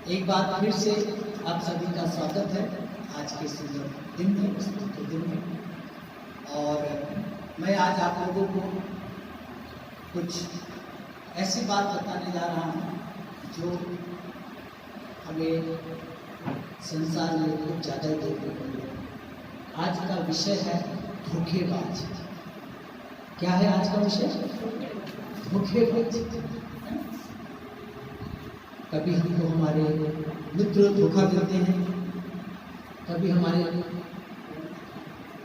एक बार फिर से आप सभी का स्वागत है आज के सुंदर दिन में, के दिन में। और मैं आज आप लोगों को कुछ ऐसी बात बताने जा रहा हूँ जो हमें संसार में कुछ ज़्यादा ही देखने को मिले। आज का विषय है धोखेबाज। क्या है आज का विषय? धोखेबाज। कभी हमको हमारे मित्र धोखा देते हैं, कभी हमारे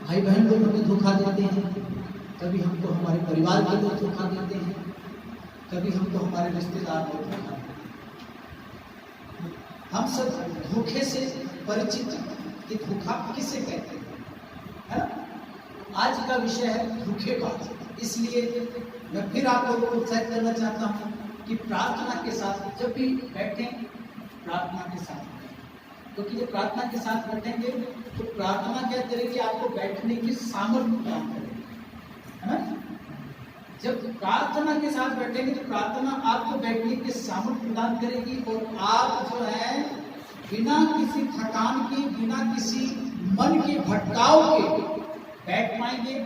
भाई बहन लोग हमें धोखा देते हैं, कभी हमको हमारे परिवार के लोग धोखा देते हैं, कभी हमको हमारे रिश्तेदार लोग धोखा देते हैं। हम सब धोखे से परिचित हैं कि धोखा किसे कहते हैं। आज का विषय है धोखेबाज। इसलिए मैं फिर आप लोगों को उत्साहित करना चाहता हूँ कि प्रार्थना के साथ जब भी बैठें, प्रार्थना के साथ बैठें, क्योंकि जब प्रार्थना के साथ बैठेंगे तो प्रार्थना क्या करेगी? आपको बैठने की सामर्थ्य प्रदान करेगी, है ना? जब प्रार्थना के साथ बैठेंगे तो प्रार्थना आपको बैठने की सामर्थ्य प्रदान करेगी और आप जो है बिना किसी थकान के, बिना किसी मन के भटकाव के बैठ पाएंगे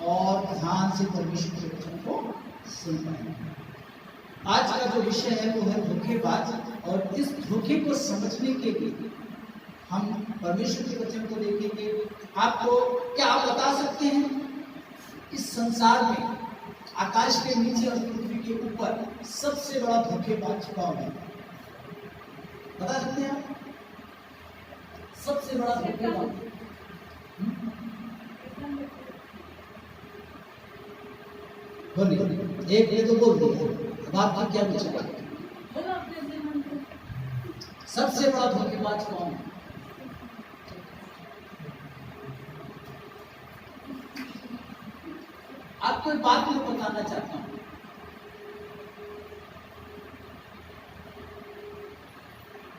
और ध्यान से परमेश्वर के वचन को सुन पाएंगे। आज का जो विषय है वो है धोखेबाज, और इस धोखे को समझने के लिए हम परमेश्वर के वचन को देखेंगे। आपको क्या आप बता सकते हैं इस संसार में, आकाश के नीचे और पृथ्वी के ऊपर सबसे बड़ा धोखेबाज कौन है? बता सकते हैं आप? सबसे बड़ा धोखेबाज बोलिए। एक तो बोल दिया, अब आपका क्या विचार है? सबसे बड़ा धोखेबाज कौन है? आपको एक बात मैं बताना चाहता हूं।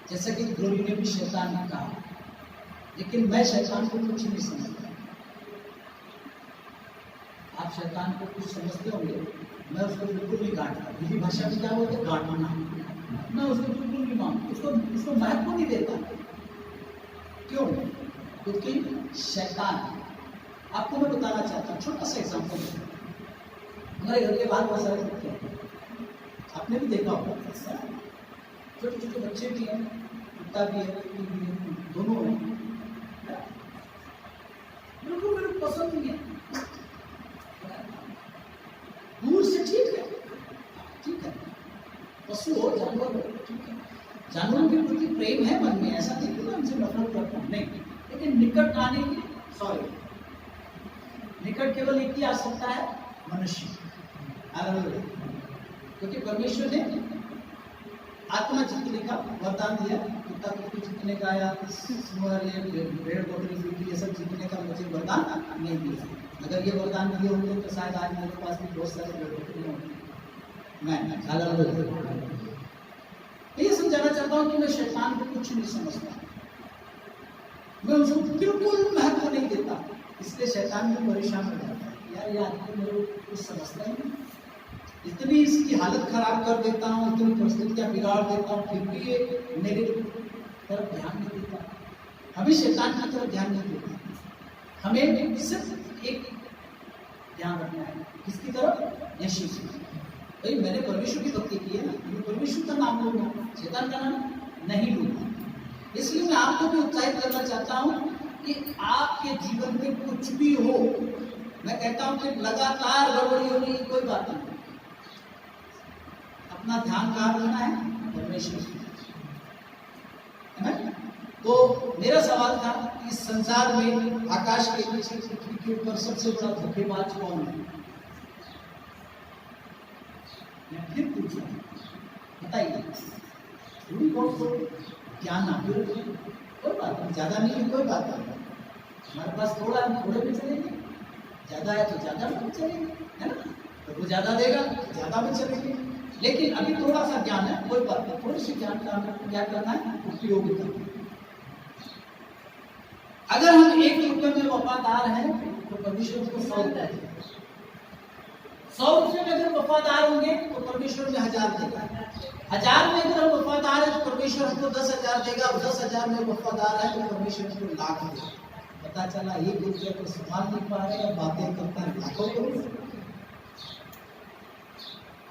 जैसा कि ग्लोरी ने भी शैतान ने कहा, लेकिन मैं शैतान को कुछ नहीं समझता। आप शैतान को कुछ समझते होंगे, मैं उसको बिल्कुल नहीं गांठता। मेरी भाषा में क्या बोलते? गांठना। मैं उसको बिल्कुल नहीं मानता, उसको महत्व नहीं देता। क्यों? क्योंकि शैतान। आपको मैं बताना चाहता हूँ, छोटा सा एग्जाम्पल। हमारे घर के बाहर बहुत सारे कुत्ते हैं, आपने भी देखा होगा। छोटे छोटे बच्चे भी हैं, कुत्ता भी है, दोनों हैं। बिल्कुल मेरे को पसंद नहीं है। दूर से ठीक है, ठीक है, पशु हो, जानवर हो, ठीक है, जानवरों के प्रति प्रेम है मन में, ऐसा नहीं कि मैं उनसे नफरत करता हूं, नहीं। लेकिन निकट आने की, सॉरी, निकट केवल एक ही आ सकता है, मनुष्य। क्योंकि परमेश्वर ने आत्मा जीतने का वरदान दिया, कुत्ता कुत्ती जीतने का या भेड़ बकरी ये सब जीतने का मुझे वरदान नहीं दिया। अगर ये वरदान दिए होंगे तो शायद आज मेरे पास भी बहुत सारे भेड़ बकरी होंगे। मैं ये समझाना चाहता हूँ कि मैं शैतान को कुछ नहीं समझता, मैं उसको बिल्कुल महत्व नहीं देता। इसलिए शैतान भी परेशान हो जाता है, यार ये आदमी मेरे को कुछ समझता ही नहीं, इतनी इसकी हालत खराब कर देता हूँ, इतनी परिस्थितियां बिगाड़ देता हूँ, फिर भी ये मेरे तरफ ध्यान नहीं देता। हमें शैतान की तरफ ध्यान नहीं देता, हमें सिर्फ एक ध्यान रखना है, किसकी तरफ? यीशु की। भाई मैंने परमेश्वर की भक्ति की है ना, मैं परमेश्वर का नाम लूंगा, शैतान का नाम नहीं लूंगा। इसलिए मैं आपको भी उत्साहित करना चाहता हूँ कि आपके जीवन में कुछ भी हो, मैं कहता हूँ कि लगातार गड़बड़ी होने की कोई बात नहीं। अपना ध्यान कहाँ रखना है? परमेश्वर, है ना? तो मेरा सवाल था, इस संसार में आकाश के नीचे पृथ्वी के ऊपर सबसे बड़ा धोखेबाज कौन है? मैं फिर पूछूं, बताइए। ज्ञान कोई बात नहीं, ज्यादा नहीं है, कोई बात नहीं। हमारे पास थोड़ा है, थोड़े में चलेंगे, ज्यादा है तो ज्यादा में चलेंगे, है ना? तो वो ज्यादा देगा तो ज्यादा में चलेंगे। लेकिन अभी थोड़ा सा ज्ञान है, कोई बात नहीं, थोड़ी सी ज्ञान का हमें क्या करना है? उपयोग करना। अगर हम 1 रुपये में वफादार हैं तो परमेश्वर को 100 रुपया देगा। 100 रुपये में अगर वफादार होंगे तो परमेश्वर में 1000 देगा, 1000 में अगर हम वफादार है तो परमेश्वर हमको 10,000 देगा, और 10,000 में वफादार है तो परमेश्वर हमको लाख देगा। पता चला एक रुपये को संभाल नहीं पा रहे, बातें करता है लाखों करोड़,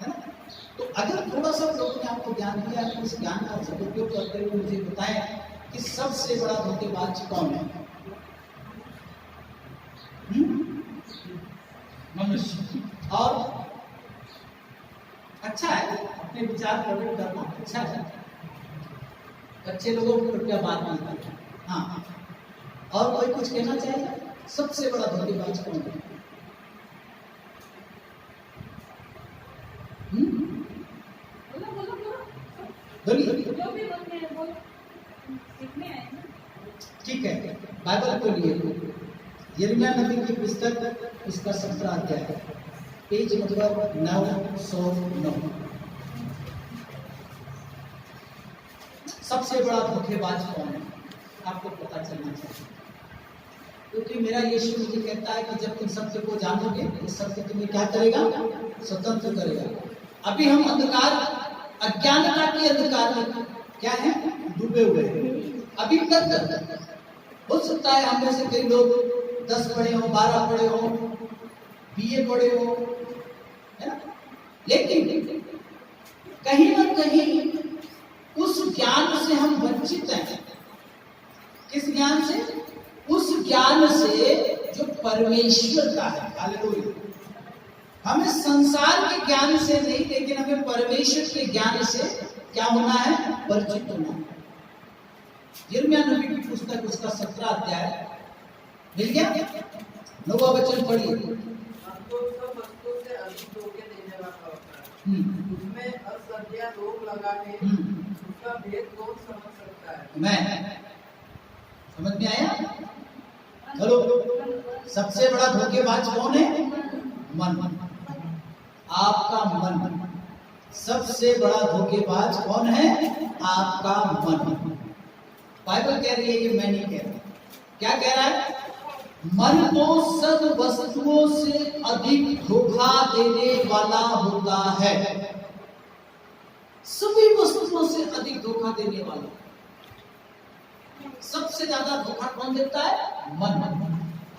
है ना। तो अगर थोड़ा सा लोगों ने आपको ज्ञान दिया है तो उस ज्ञान का सदुपयोग करते हुए मुझे बताएं कि सबसे बड़ा धोखेबाज कौन है? मनुष्य। और अच्छा है अपने विचार प्रकट करना, अच्छा है, बच्चे लोगों को कृपया बात नहीं करना। हाँ, और कोई कुछ कहना चाहिए? सबसे बड़ा धोखेबाज कौन है? ठीक है, बाइबल को लिए यिर्मयाह नबी की पुस्तक उसका 17 अध्याय पेज नंबर 909। सबसे बड़ा धोखेबाज कौन है आपको पता चलना चाहिए, क्योंकि मेरा यीशु मुझे कहता है कि जब तुम सत्य को जानोगे तो सत्य तुम्हें क्या करेगा? स्वतंत्र करेगा। अभी हम अंधकार, अज्ञानता के अंधकार में क्या है? डूबे हुए हैं। अभी तक हो सकता है हम में से कई लोग 10 पढ़े हो, 12 पढ़े हो, बीए पढ़े हो, है ना, लेकिन कहीं ना कहीं उस ज्ञान से हम वंचित हैं। किस ज्ञान से? उस ज्ञान से जो परमेश्वर का है। हालेलुया। हमें संसार के ज्ञान से नहीं, लेकिन हमें परमेश्वर के ज्ञान से क्या होना है? परिचित होना है। यिर्मयाह नबी की पुस्तक उसका 17 अध्याय मिल गया? 9वां वचन पढ़िए। उसमें असत्य रोग लगा है, उसका भेद कौन समझ सकता है? मैं समझ में आया? चलो, सबसे बड़ा धोखेबाज कौन है? मन। आपका मन। सबसे बड़ा धोखेबाज कौन है? आपका मन। बाइबल कह रही है, ये मैं नहीं कह रहा। क्या कह रहा है? मन तो सब वस्तुओं से अधिक धोखा देने वाला होता है। सभी वस्तुओं से अधिक धोखा देने वाला। सबसे ज्यादा धोखा कौन देता है? मन।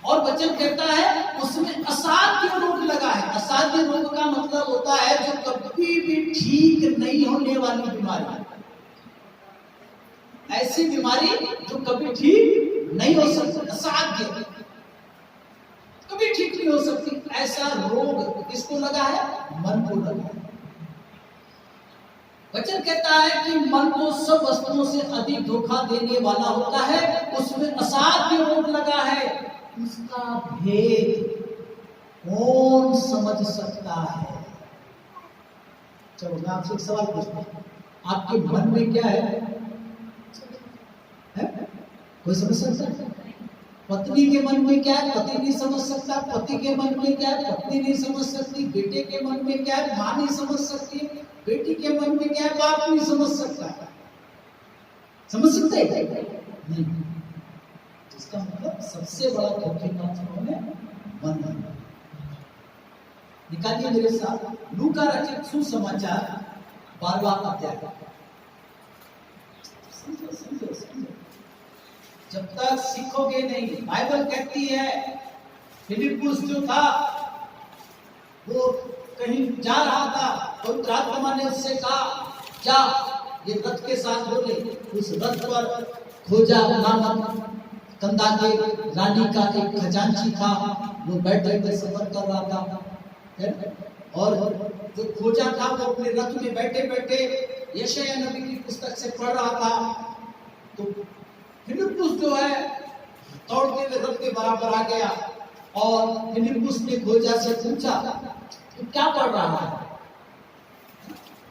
और वचन कहता है उसमें असाध्य रोग लगा है। असाध्य रोग का मतलब होता है जो कभी भी ठीक नहीं होने वाली बीमारी। ऐसी बीमारी जो कभी ठीक नहीं हो सकती, असाध्य, कभी ठीक नहीं हो सकती, ऐसा रोग किसको लगा है? मन को लगा है। वचन कहता है कि मन तो सब वस्तुओं से अधिक धोखा देने वाला होता है, उसमें असाध्य रोग लगा है, उसका भेद कौन समझ सकता है? चलो मैं आपसे एक सवाल पूछता हूं, आपके मन में क्या है? कोई समझ सकता है? पत्नी के मन में क्या है? पति नहीं समझ सकता। पति के मन में क्या है? पत्नी नहीं समझ सकती। बेटे के मन में क्या है? मां नहीं समझ सकती। बेटी के मन में क्या है? बाप नहीं समझ सकता। समझ सकते हैं? नहीं। इसका मतलब सबसे बड़ा धोखेबाज कौन है? मन। निकालिए मेरे साथ लूका रचित सुसमाचार 12वां अध्याय। समझो समझो समझो। जब तक सीखोगे नहीं, बाइबल कहती है फिलिप्पुस जो था वो कहीं जा रहा था, पवित्र आत्मा ने उससे कहा जा ये रथ के साथ बोले। उस रथ पर खोजा नामक कंधा के रानी का एक खजांची था, वो बैठे बैठे सफर कर रहा था। और जो खोजा था वो अपने रथ में बैठे बैठे यशायाह नबी की पुस्तक से पढ़ रहा था। तो फिलिप्पुस जो है दौड़ते हुए रथ के बराबर आ गया और फिलिप्पुस ने खोजा से पूछा तो क्या पढ़ रहा है?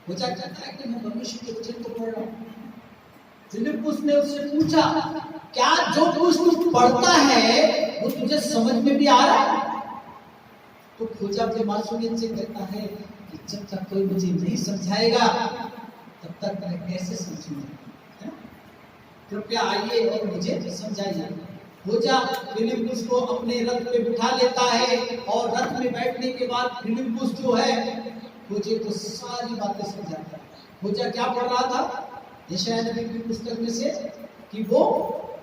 खोजा कहता है कि मैं परमेश्वर के वचन को पढ़ रहा हूँ। फिलिप्पुस ने उससे पूछा क्या जो कुछ तू पढ़ता है वो तुझे समझ में भी आ रहा है? तो खोजा अपने मासूमियत से कहता है कि जब तक कोई मुझे नहीं समझाएगा तब तक मैं कैसे समझूंगा? कृपया आइए और मुझे समझाइए। खोजा, फिलिप्पुस को अपने रथ पे बिठा लेता है और रथ में बैठने के बाद फिलिप्पुस जो है खोजे को सारी बातें समझाता है। खोजा क्या पढ़ रहा था यशायाह नबी की पुस्तक में से कि वो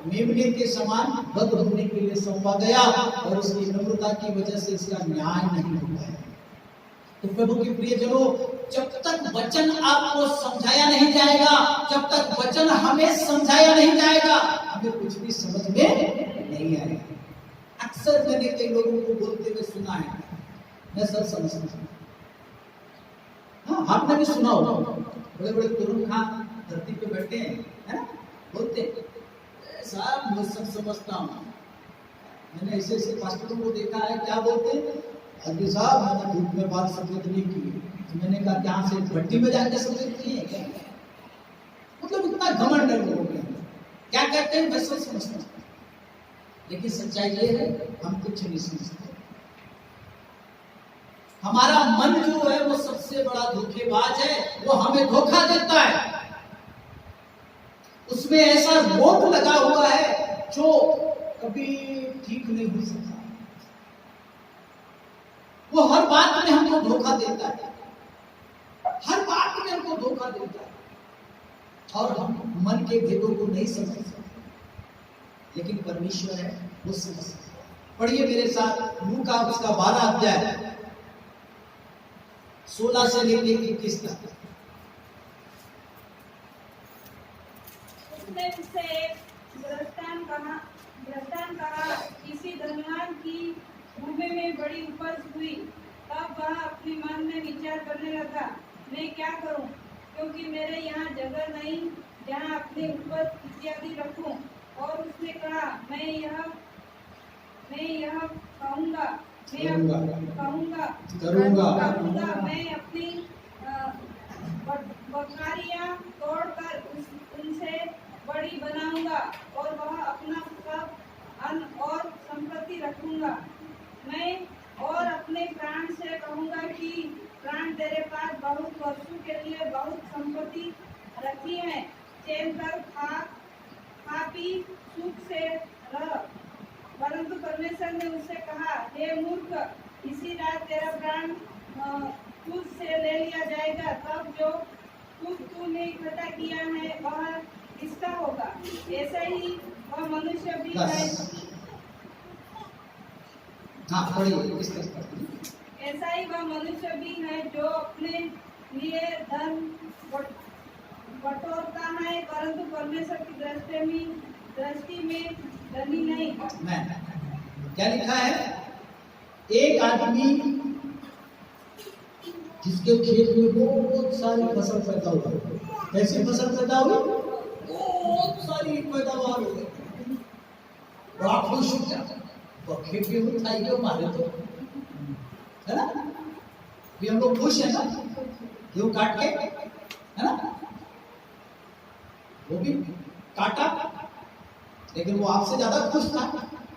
मेमने के समान बद होने के लिए सौंपा गया और उसकी नम्रता की वजह से इसका न्याय नहीं हुआ है। तो प्रभु के प्रियजनों, जब तक वचन आपको समझाया नहीं जाएगा, जब तक वचन हमें समझाया नहीं जाएगा, हमें कुछ भी समझ में नहीं आएगा। अक्सर मैंने कई लोगों को बोलते हुए सुना है, मैं सब समझता हूँ। हाँ, आपने भी सुना होगा, बड़े बड़े तुरुन खां धरती पे बैठे हैं, है ना, बोलते साहब मैं सब समझता हूँ। मैंने ऐसे ऐसे पास्टरों को देखा है, क्या बोलते हैं, अभी साहब मैंने धूप में बात सफेद नहीं की। तो मैंने कहा क्या से भट्टी में जाके सफेद की है क्या? मतलब इतना घमंड है लोगों के अंदर। क्या कहते हैं, मैं सब समझता हूँ, लेकिन सच्चाई ये है हम कुछ नहीं समझते। हमारा मन जो है वो सबसे बड़ा धोखेबाज है, वो हमें धोखा देता है। उसमें ऐसा रोग लगा हुआ है जो कभी ठीक नहीं हो सकता। वो हर बात में हमको धोखा देता है, हर बात में हमको धोखा देता है और हम मन के भेदों को नहीं समझ सकते, लेकिन परमेश्वर है वो समझ सकता है। पढ़िए मेरे साथ लूका उसका 12 अध्याय 16 से लेकर 21 तक। उसने उससे एक दृष्टांत कहा, किसी धनवान की भूमि में बड़ी उपज हुई। तब वह अपने मन में विचार करने लगा, मैं क्या करूं, क्योंकि मेरे यहाँ जगह नहीं जहाँ अपनी उपज इत्यादि रखूं। और उसने कहा, मैं यह करूंगा, मैं अपनी बकरियां तोड़कर उनसे बड़ी बनाऊंगा और वह अपना सब अन्न और संपत्ति रखूंगा। मैं और अपने प्राण से कहूंगा कि प्राण तेरे पास बहुत वर्षों के लिए बहुत संपत्ति रखी है, चैन कर खा पी सुख से रह। परंतु परमेश्वर ने उससे कहा, हे मूर्ख, इसी रात तेरा प्राण तुझ से ले लिया जाएगा। तब जो कुछ तूने इकट्ठा किया है वह किसका होगा? ऐसा ही वह मनुष्य भी है। ऐसा ही वह मनुष्य भी है जो अपने लिए धन बटोरता है, परंतु परमेश्वर की दृष्टि में धनी नहीं। क्या लिखा है? एक आदमी जिसके खेत में बहुत सारी फसल पैदा हुई, कैसी फसल पैदा हुई? बहुत सारी पैदावार हो गई, बड़ा खुश हो जाता, खेत गेहूं खाइए हमारे तो, है ना, भी हम लोग खुश है ना, गेहूं काट के, है ना, वो भी काटा, लेकिन वो आपसे ज्यादा खुश था।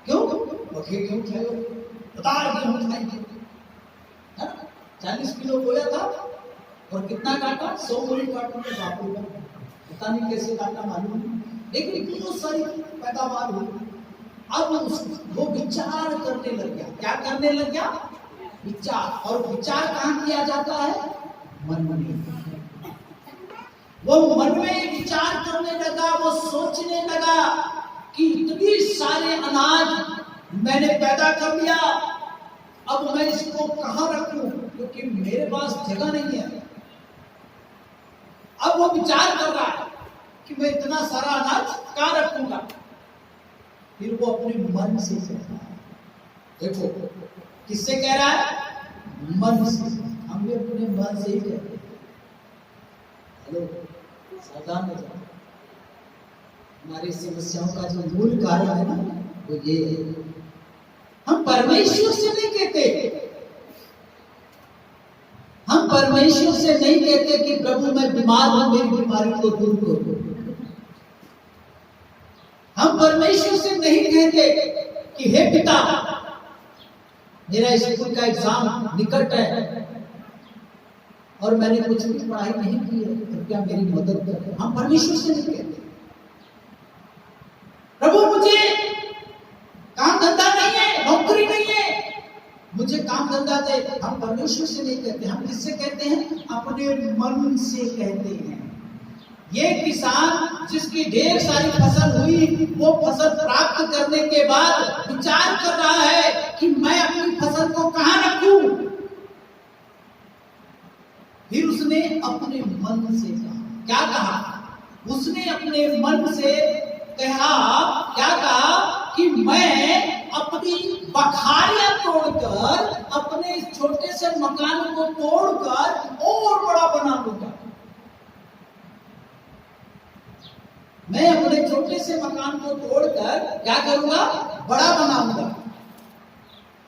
क्यों? बखे गेहूं खाओ, पतार गेहूं खाएंगे, है ना, 40 किलो बोया था और कितना काटा? 100 बोरी काटने के बाप रे, पता नहीं कैसे काटा मालूम नहीं, लेकिन बहुत सारी पैदावार हुई। अब वो विचार करने लग गया। क्या करने लग गया? विचार। और विचार कहाँ किया जाता है? मन में। वो मन में विचार करने लगा, वो सोचने लगा कि इतनी सारे अनाज मैंने पैदा कर लिया, अब मैं इसको कहाँ रखूं, क्योंकि मेरे पास जगह नहीं है। अब वो विचार कर रहा है कि मैं इतना सारा अनाज कहाँ रखूंगा। फिर वो अपने मन से कह रहा है, देखो किससे कह रहा है? मन से। हम भी अपने मन से ही कहते हैं। हेलो, सावधान हो जाओ। हमारी समस्याओं का जो मूल कारण है ना, वो ये है, हम परमेश्वर से नहीं कहते। हम परमेश्वर से नहीं कहते कि प्रभु मैं बीमार हूं, मेरी बीमारी को दूर करो। हम परमेश्वर से नहीं कहते कि हे पिता, मेरा स्कूल का एग्जाम निकट है और मैंने कुछ भी पढ़ाई नहीं की है, कृपया मेरी मदद करें। हम परमेश्वर से नहीं कहते, प्रभु मुझे काम धंधा नहीं है, नौकरी नहीं है, मुझे काम धंधा दे। हम परमेश्वर से नहीं कहते, हम किससे कहते हैं? अपने मन से कहते हैं। ये किसान जिसकी ढेर सारी फसल हुई, वो फसल प्राप्त करने के बाद विचार कर रहा है कि मैं अपनी फसल को कहां रखूं। फिर उसने अपने मन से कहा, क्या कहा? उसने अपने मन से कहा, क्या कहा? कि मैं अपनी बखारियां तोड़कर, अपने इस छोटे से मकान को तोड़कर और बड़ा बना लूंगा। मैं अपने छोटे से मकान को तोड़कर क्या करूंगा? बड़ा बनाऊंगा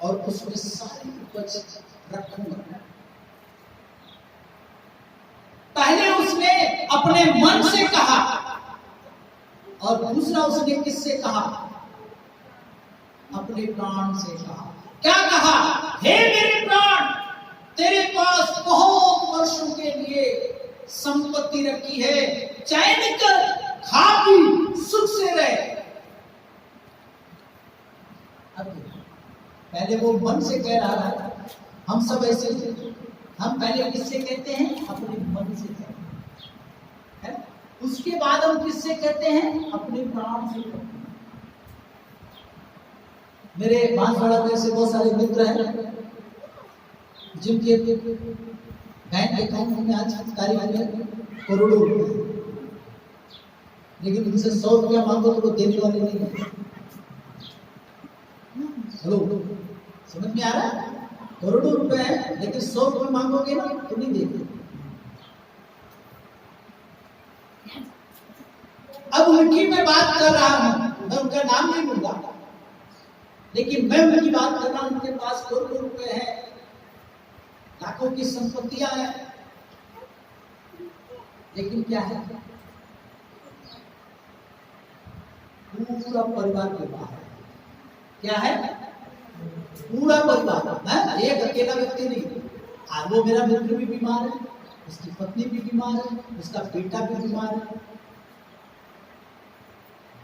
और उसमें सारी उपज रखूंगा। पहले उसने अपने मन से कहा और दूसरा उसने किससे कहा? अपने प्राण से कहा। क्या कहा? हे मेरे प्राण, तेरे पास बहुत वर्षों के लिए संपत्ति रखी है, चैन कर, खा पी, सुख से रहे। पहले वो मन से कह रहा है, हम सब ऐसे, हम पहले किससे कहते हैं? अपने मन से कहते हैं। उसके बाद हम किससे कहते हैं? अपने प्राण से कहते हैं। मेरे बांसवाड़ा में ऐसे बहुत सारे मित्र हैं जिनके बैंक अकाउंट में आज तारीख में करोड़ों रुपए, लेकिन उनसे 100 रुपया मांगो तो वो देने वाले नहीं है। हेलो, समझ में आ रहा है? करोड़ों रुपए है, लेकिन 100 रुपये मांगोगे ना तो नहीं देंगे। अब उनकी मैं बात कर रहा हूं, मैं उनका नाम नहीं लूंगा, लेकिन मैं उनकी बात कर रहा हूं। उनके पास करोड़ों रुपए है, लाखों की संपत्तियां हैं, लेकिन क्या है? पूरा परिवार बीमार है। क्या है? पूरा परिवार है, एक अकेला व्यक्ति नहीं। आज वो मेरा मित्र भी बीमार है, उसकी पत्नी भी बीमार है, उसका बेटा भी बीमार है।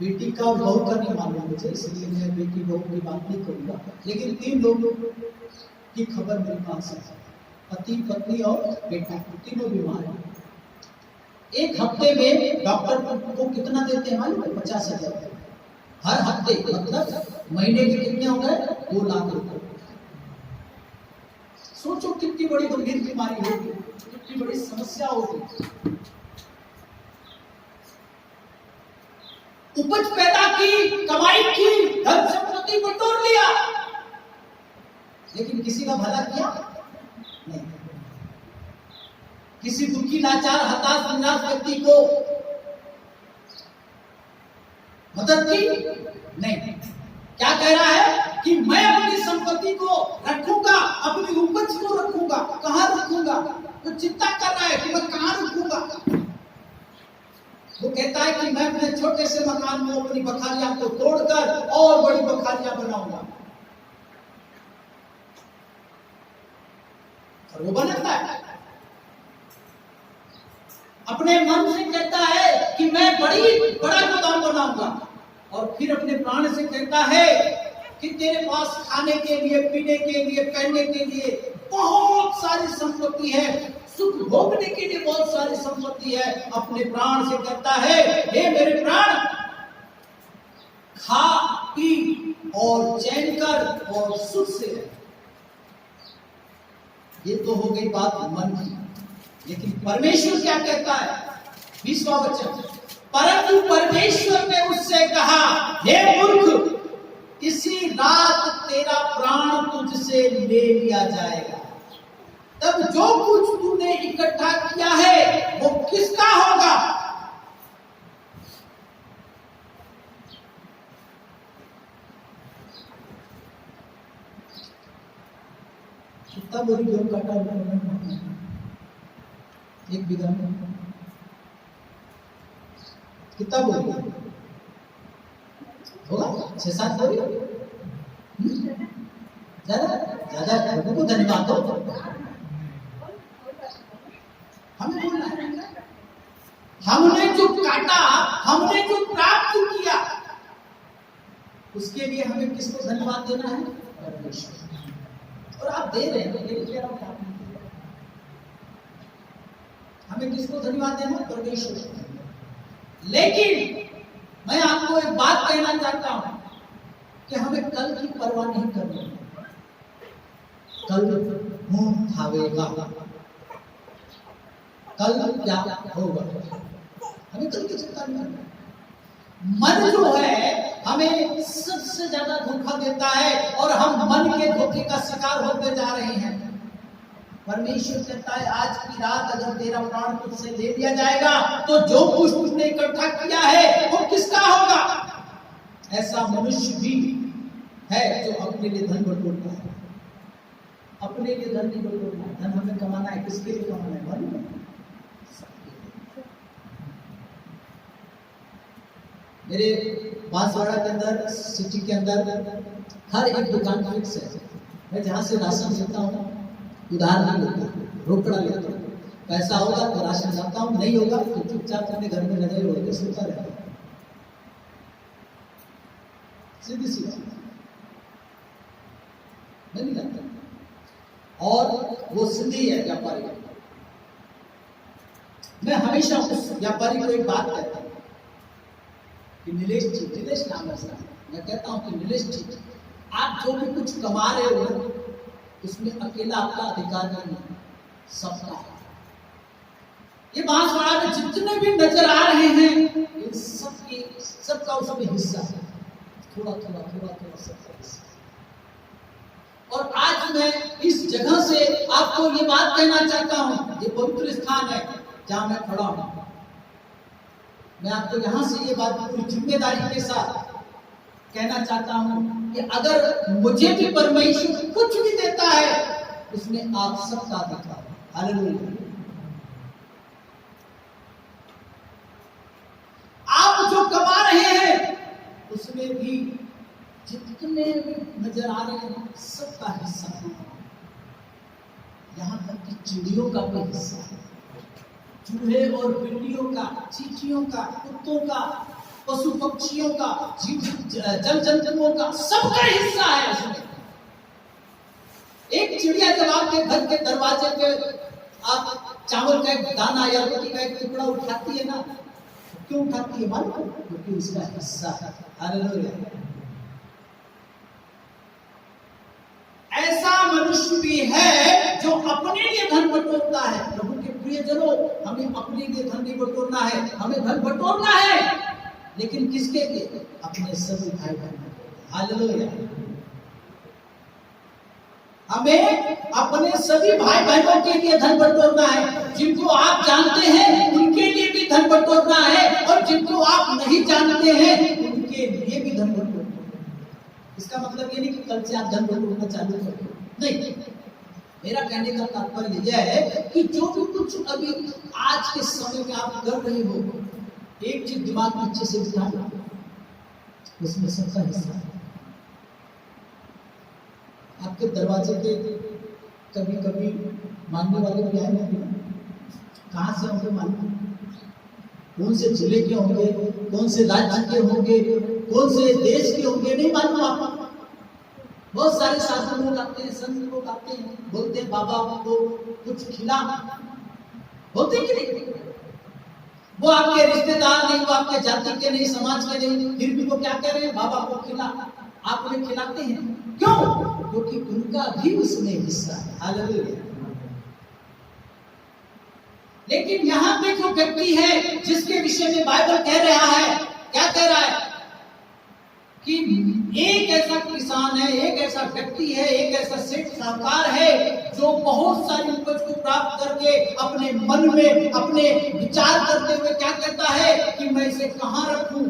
बेटी का और बहू का नहीं मालूम मुझे, इसलिए मैं बेटी बहू की बात नहीं करूंगा, लेकिन 3 लोगों की खबर मेरे पास है। पति, पत्नी और बेटा, तीनों बीमार है। एक हफ्ते में डॉक्टर को कितना देते हैं मालूम है? 50,000 हर हफ्ते, मतलब महीने के कितने हो गए? 2 लाख रुपए। सोचो कितनी बड़ी गंभीर बीमारी होगी, कितनी बड़ी समस्या होगी। उपज पैदा की, कमाई की, धन संपत्ति बटोर लिया, लेकिन किसी का भला किया नहीं। किसी दुखी, लाचार, हताश, निराश व्यक्ति को मदद की नहीं। क्या कह रहा है? कि मैं अपनी संपत्ति को रखूंगा, अपनी उपज को रखूंगा। कहां रखूंगा? तो चिंता कर रहा है कि मैं कहां रखूंगा। वो कहता है कि मैं अपने छोटे से मकान में अपनी बखारियां को तोड़कर और बड़ी बखारियां बनाऊंगा, और वो बनाता है। अपने मन से कहता है कि मैं बड़ा गोदाम बनाऊंगा, और फिर अपने प्राण से कहता है कि तेरे पास खाने के लिए, पीने के लिए, पहनने के लिए बहुत सारी संपत्ति है, सुख भोगने के लिए बहुत सारी संपत्ति है। अपने प्राण से कहता है, हे मेरे प्राण, खा पी और चैन कर और सुख से रह। ये तो हो गई बात मन की, लेकिन परमेश्वर क्या कहता है? 20वां वचन, परंतु परमेश्वर ने उससे कहा, हे मूर्ख, इसी रात तेरा प्राण तुझसे ले लिया जाएगा। तब जो कुछ तूने इकट्ठा किया है वो किसका होगा? कितना बोरी गेहूं काटा उन्होंने? 1 बीघा में कितना बोरी होगा? 6-7 बोरी। ज्यादा लोगों को धन्यवाद दो। हमें बोलना है, हमने जो काटा, हमने जो प्राप्त किया, उसके लिए हमें किसको धन्यवाद देना है? परमेश्वर। और आप दे रहे हैं, ये कह रहा हूं आप नहीं दे रहे। हमें किसको धन्यवाद देना? परमेश्वर। लेकिन मैं आपको एक बात कहना चाहता हूं कि हमें कल की परवाह नहीं करनी। कल मुंह थावेगा, कल क्या होगा, हमें कल की चिंता नहीं करनी। मन जो है हमें सबसे ज्यादा धोखा देता है और हम मन के धोखे का शिकार होते जा रहे हैं। परमेश्वर कहता है आज की रात अगर तेरा प्राण तुझसे ले लिया जाएगा तो जो कुछ तुझने इकट्ठा किया है वो किसका होगा? ऐसा मनुष्य भी है जो अपने लिए धन बटोरता है। अपने लिए धन नहीं बटोरना है, धन हमें कमाना है। किसके लिए कमाना है? मन में। मेरे बांसवाड़ा के अंदर, सिटी के अंदर हर एक दुकान फिक्स है। मैं जहां से राशन लेता हूँ उधार नहीं लेता, रोकड़ा लेता हूँ। पैसा होगा तो राशन लाता हूँ, नहीं होगा तो चुपचाप अपने घर में नजर होकर सोता रहता हूँ। सीधी सी बात, मैं नहीं लाता। और वो सिद्धि है व्यापारी। मैं हमेशा उस व्यापारी को एक बात कहता हूँ कि नीलेश नाम है सर, मैं कहता हूँ कि नीलेश जी, आप जो भी कुछ कमा रहे हो उसमें अकेला आपका अधिकार नहीं है, सबका है। ये बांसवाड़ा में जितने भी नजर आ रहे हैं इन सबका उसमें हिस्सा है, थोड़ा थोड़ा थोड़ा थोड़ा सबका हिस्सा। और आज मैं इस जगह से आपको ये बात कहना चाहता हूँ, ये पवित्र स्थान है जहां मैं खड़ा हूं। मैं आपको यहां से ये बात पूरी जिम्मेदारी के साथ कहना चाहता हूं कि अगर मुझे भी परमेश्वर कुछ भी देता है उसमें आप सबका अधिकार है। हालेलुया। आप जो कमा रहे हैं उसमें भी जितने भी नजर आ रहे हैं सबका हिस्सा है। यहां तक कि चिड़ियों का भी हिस्सा है, चूहे और बिल्लियों का, चींटियों का, कुत्तों का, पशु पक्षियों का, जल जंतुओं का, सबका हिस्सा है उसमें। एक चिड़िया जब आपके घर के दरवाजे पे आप चावल का एक दाना या रोटी का एक टुकड़ा उठाती है ना, क्यों उठाती है मालूम? क्योंकि उसका हिस्सा है। हालेलुया। ऐसा मनुष्य भी है जो अपने लिए धन बटोरता है। प्रभु के प्रियजनों, हमें अपने लिए धन नहीं बटोरना है, हमें धन बटोरना है, लेकिन किसके लिए? अपने सभी भाई बहनों। हालेलुया। हमें अपने सभी भाई बहनों के लिए धन बटोरना है। जिनको आप जानते हैं उनके लिए भी धन बटोरना है, और जिनको आप नहीं जानते हैं उनके लिए भी धन बटोरना है। इसका मतलब ये नहीं कि कल से आप धन बटोरना चालू कर दो, नहीं। मेरा कहने का तात्पर्य यह है कि जो भी कुछ अभी आज के समय में आप कर रहे हो, एक चीज दिमाग में अच्छे से बिठा लो, उसमें सबका हिस्सा है। आपके दरवाजे पे कभी कभी मांगने वाले भी आए होंगे, कहां से होंगे मालूम? कौन से जिले के होंगे, कौन से राज्य के होंगे, कौन से देश के होंगे, नहीं मालूम आपको। बहुत सारे साधु लोग आते हैं, संत लोग आते हैं, बोलते हैं बाबा को कुछ खिला, बोलते कि नहीं? वो आपके रिश्तेदार नहीं, वो आपके जाति के नहीं, समाज के नहीं, फिर भी वो क्या कह रहे हैं? बाबा को खिला। आप उन्हें खिलाते हैं, क्यों? क्योंकि उनका भी उसमें हिस्सा है। हालेलुया। लेकिन यहाँ पे जो व्यक्ति है जिसके विषय में बाइबल कह रहा है, क्या कह रहा है? कि एक ऐसा किसान है, एक ऐसा व्यक्ति है, एक ऐसा सेठ साहूकार है जो बहुत सारी उपज को प्राप्त करके अपने मन में अपने विचार करते हुए क्या कहता है कि मैं इसे कहाँ रखूं।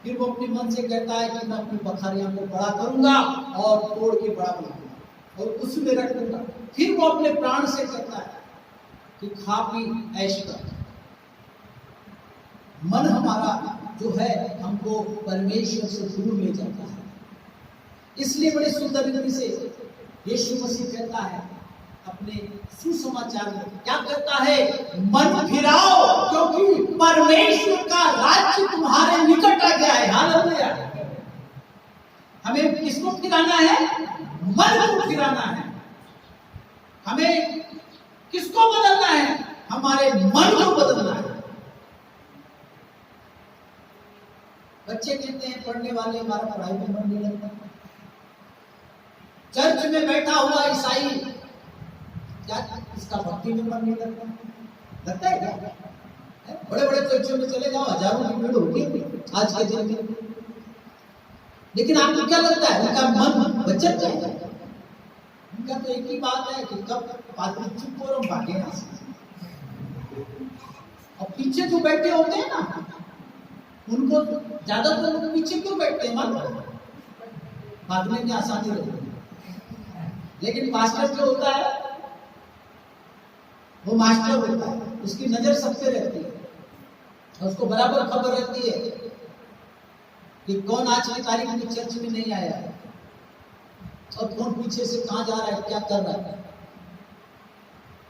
फिर वो अपने मन से कहता है कि मैं अपनी बखारियां को बड़ा करूंगा और तोड़ के बड़ा बनाऊंगा और उसमें रख दूंगा। फिर वो अपने प्राण से कहता है कि खा पी ऐश कर। मन हमारा जो है हमको परमेश्वर से दूर ले जाता है। इसलिए बड़े सुंदर रीति से यीशु मसीह कहता है अपने सुसमाचार में, क्या कहता है? मन फिराओ क्योंकि परमेश्वर का राज्य तुम्हारे निकट आ गया है। हालेलुया। हमें किसको फिराना है? मन को फिराना है। हमें किसको बदलना है? हमारे मन को बदलना है। बच्चे कहते हैं पढ़ने वाले हमारा पढ़ाई में मन नहीं लगता। चर्च में बैठा हुआ ईसाई क्या इसका भक्ति में मन नहीं लगता है क्या? बड़े बड़े चर्चों में चले जाओ, हजारों की भीड़ होगी आज के दिन में, लेकिन आपको क्या लगता है उनका मन बचत जाएगा? उनका तो एक ही बात है कि कब पादरी चुप हो और भागे यहाँ से। और पीछे जो बैठे होते हैं ना, उनको ज्यादातर लोग पीछे क्यों बैठते हैं? मालूम भागने में आसानी रहती है। लेकिन पास्टर जो होता है वो मास्टर होता है, उसकी नजर सब पे रहती है और उसको बराबर खबर रहती है कि कौन आज की तारीख में चर्च में नहीं आया है और कौन पीछे से कहां जा रहा है, क्या कर रहा है।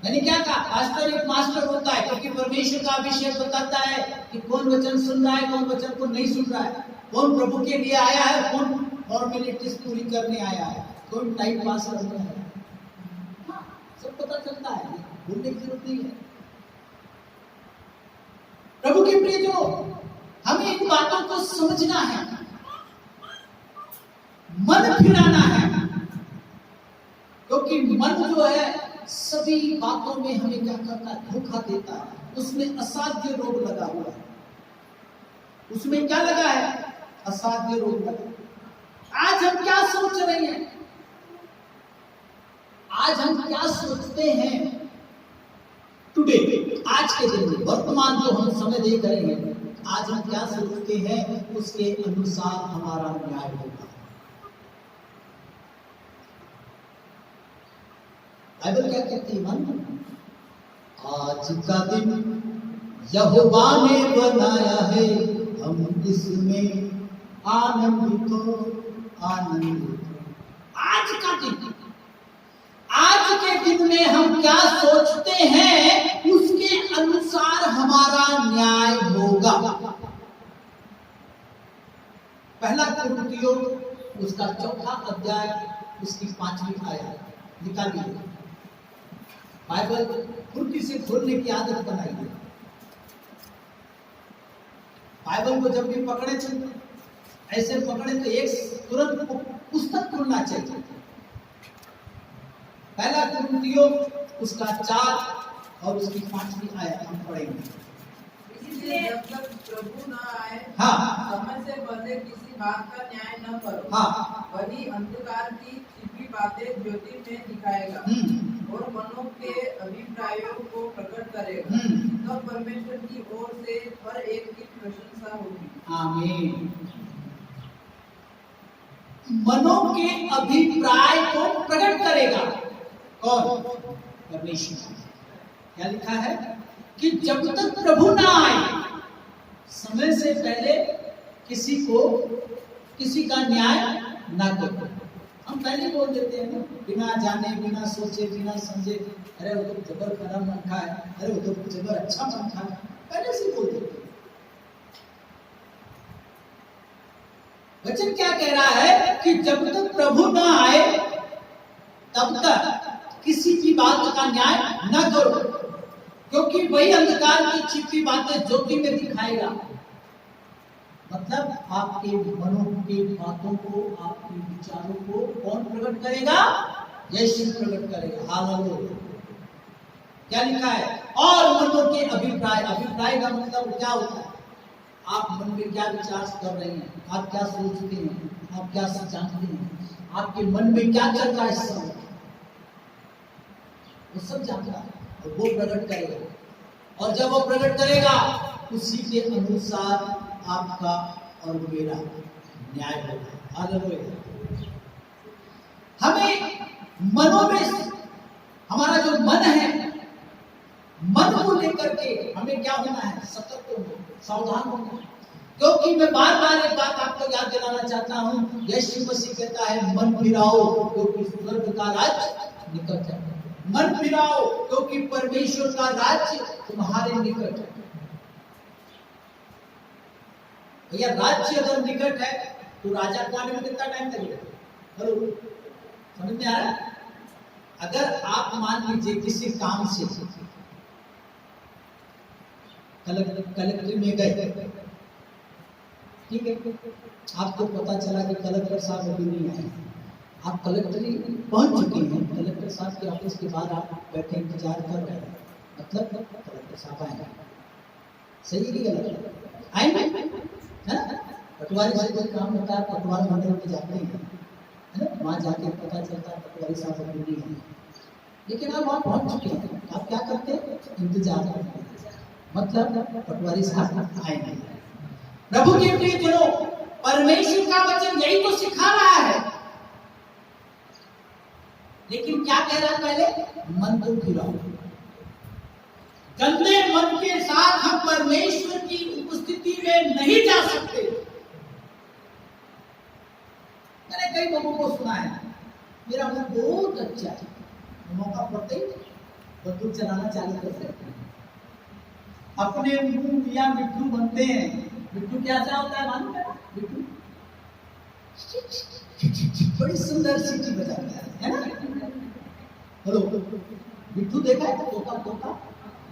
मैंने क्या कहा? पास्टर एक मास्टर होता है क्योंकि परमेश्वर का अभिषेक बताता है कि कौन वचन सुन रहा है, कौन वचन को नहीं सुन रहा है, कौन प्रभु के लिए आया है, कौन फॉर्मेलिटीज पूरी करने आया है, कौन टाइम पास करने आया है। हाँ, सब पता चलता है, भूलने की जरूरत नहीं है। प्रभु के प्रिय जो, हमें इन बातों को समझना है, मन फिराना है, क्योंकि मन जो है सभी बातों में हमें क्या करता है? धोखा देता है। उसमें असाध्य रोग लगा हुआ है। उसमें क्या लगा है? असाध्य रोग लगा। आज हम क्या सोच रहे हैं? आज हम क्या सोचते हैं? टुडे, आज के दिन में, वर्तमान जो हम समय देख रहे हैं, आज हम क्या सोचते हैं उसके अनुसार हमारा न्याय होगा। बाइबल क्या कहती है? मन, आज का दिन यहोवा ने बनाया है, हम इसमें आनंदित हो, आनंदित हो। आज का दिन, आज के दिन में हम क्या सोचते हैं उसके अनुसार हमारा न्याय होगा। पहला कुरिन्थियों उसका 4वां अध्याय उसकी 5वीं आयत निकालिए। बाइबल फुर्ती से खोलने की आदत बनाइए। बाइबल को जब भी पकड़े, ऐसे पकड़े तो एक तुरंत पुस्तक खोलना चाहिए। पहला कुरिन्थियों उसका 4 और उसकी 5वीं आयत हम पढ़ेंगे। इसलिए जब तक प्रभु न आए, हाँ, समय से पहले किसी बात का न्याय न करो। हाँ, वही अंधकार की छिपी बातें ज्योति में दिखाएगा और मनों के अभिप्रायों को प्रकट करेगा। तब परमेश्वर की ओर से हर एक की प्रशंसा होगी। आमीन। मनों के अभिप्राय को प्रकट करेगा कौन? परमेश्वर। क्या लिखा है कि जब तक प्रभु ना आए, समय से पहले किसी का न्याय ना करो। हम पहले बोल देते हैं ना, बिना जाने, बिना सोचे, बिना समझे, अरे वो तो जबर खराब मन खा है, अरे वो तो जबर अच्छा मन खा है, पहले से बोल देते हैं। वचन क्या कह रहा है कि जब तक प्रभु ना आए तब तक किसी की बात का न्याय न करो, क्योंकि वही अंधकार की छिपी बातें ज्योति में दिखाएगा। मतलब आपके मनों की बातों को, आपके विचारों को कौन प्रकट करेगा? यीशु प्रकट करेगा। हालेलुया। क्या लिखा है? और मनों के अभिप्राय। अभिप्राय का मतलब क्या होता है? आप मन में क्या विचार कर रहे हैं, आप क्या सोचते हैं, आप क्या जानते हैं, आपके मन में क्या चल रहा है इस समय, वो सब जानता है और वो प्रकट करेगा। और जब वो प्रकट करेगा उसी के अनुसार आपका और मेरा न्याय होगा। हालेलुया। हमें मनों में, हमारा जो मन है, मन को लेकर के हमें क्या होना है? सतर्क होना, सावधान होना। क्योंकि मैं बार बार एक बात आपको याद दिलाना चाहता हूं, यीशु मसीह कहता है मन फिराओ क्योंकि स्वर्ग का राज्य निकट है। मन फिराओ क्योंकि परमेश्वर का राज्य तुम्हारे निकट है। भैया राज्य अगर निकट है तो राजा को आने में कितना टाइम लगेगा? हेलो, समझ में आ रहा है? अगर आप मान लीजिए किसी काम से कलेक्टर में गए, ठीक है, आपको पता चला कि कलेक्टर साहब अभी नहीं आए, आप कलेक्टरी पहुंच चुके हैं, कलेक्टर साहब के ऑफिस के बाद आप बैठे इंतजार कर रहे हैं, मतलब कलेक्टर साहब आएंगे, सही है गलत? आएंगे, है ना? पटवारी से कोई काम होता है, पटवारी मंदिर में जाते हैं, है ना? वहाँ जाके पता चलता है पटवारी साहब अभी नहीं है, लेकिन आप वहाँ पहुंच चुके हैं, आप क्या करते हैं? इंतजार करते हैं, मतलब पटवारी साहब आएंगे। प्रभु के प्रिय जनों, परमेश्वर का वचन यही तो सिखा रहा है, लेकिन क्या कह रहा है? पहले मन को फिराओ। गंदे मन के साथ हम परमेश्वर की उपस्थिति में नहीं जा सकते। मैंने कई लोगों को सुना है, मेरा मन बहुत अच्छा है, मौका पड़ते ही बंदूक चलाना चालू करते हैं, अपने मुंह मियां मिट्टू बनते हैं। मिट्टू क्या होता है मालूम है? मिट्टू बड़ी सुंदर सीटी बजाता है ना? हेलो, मिट्टू देखा है? तोता तोता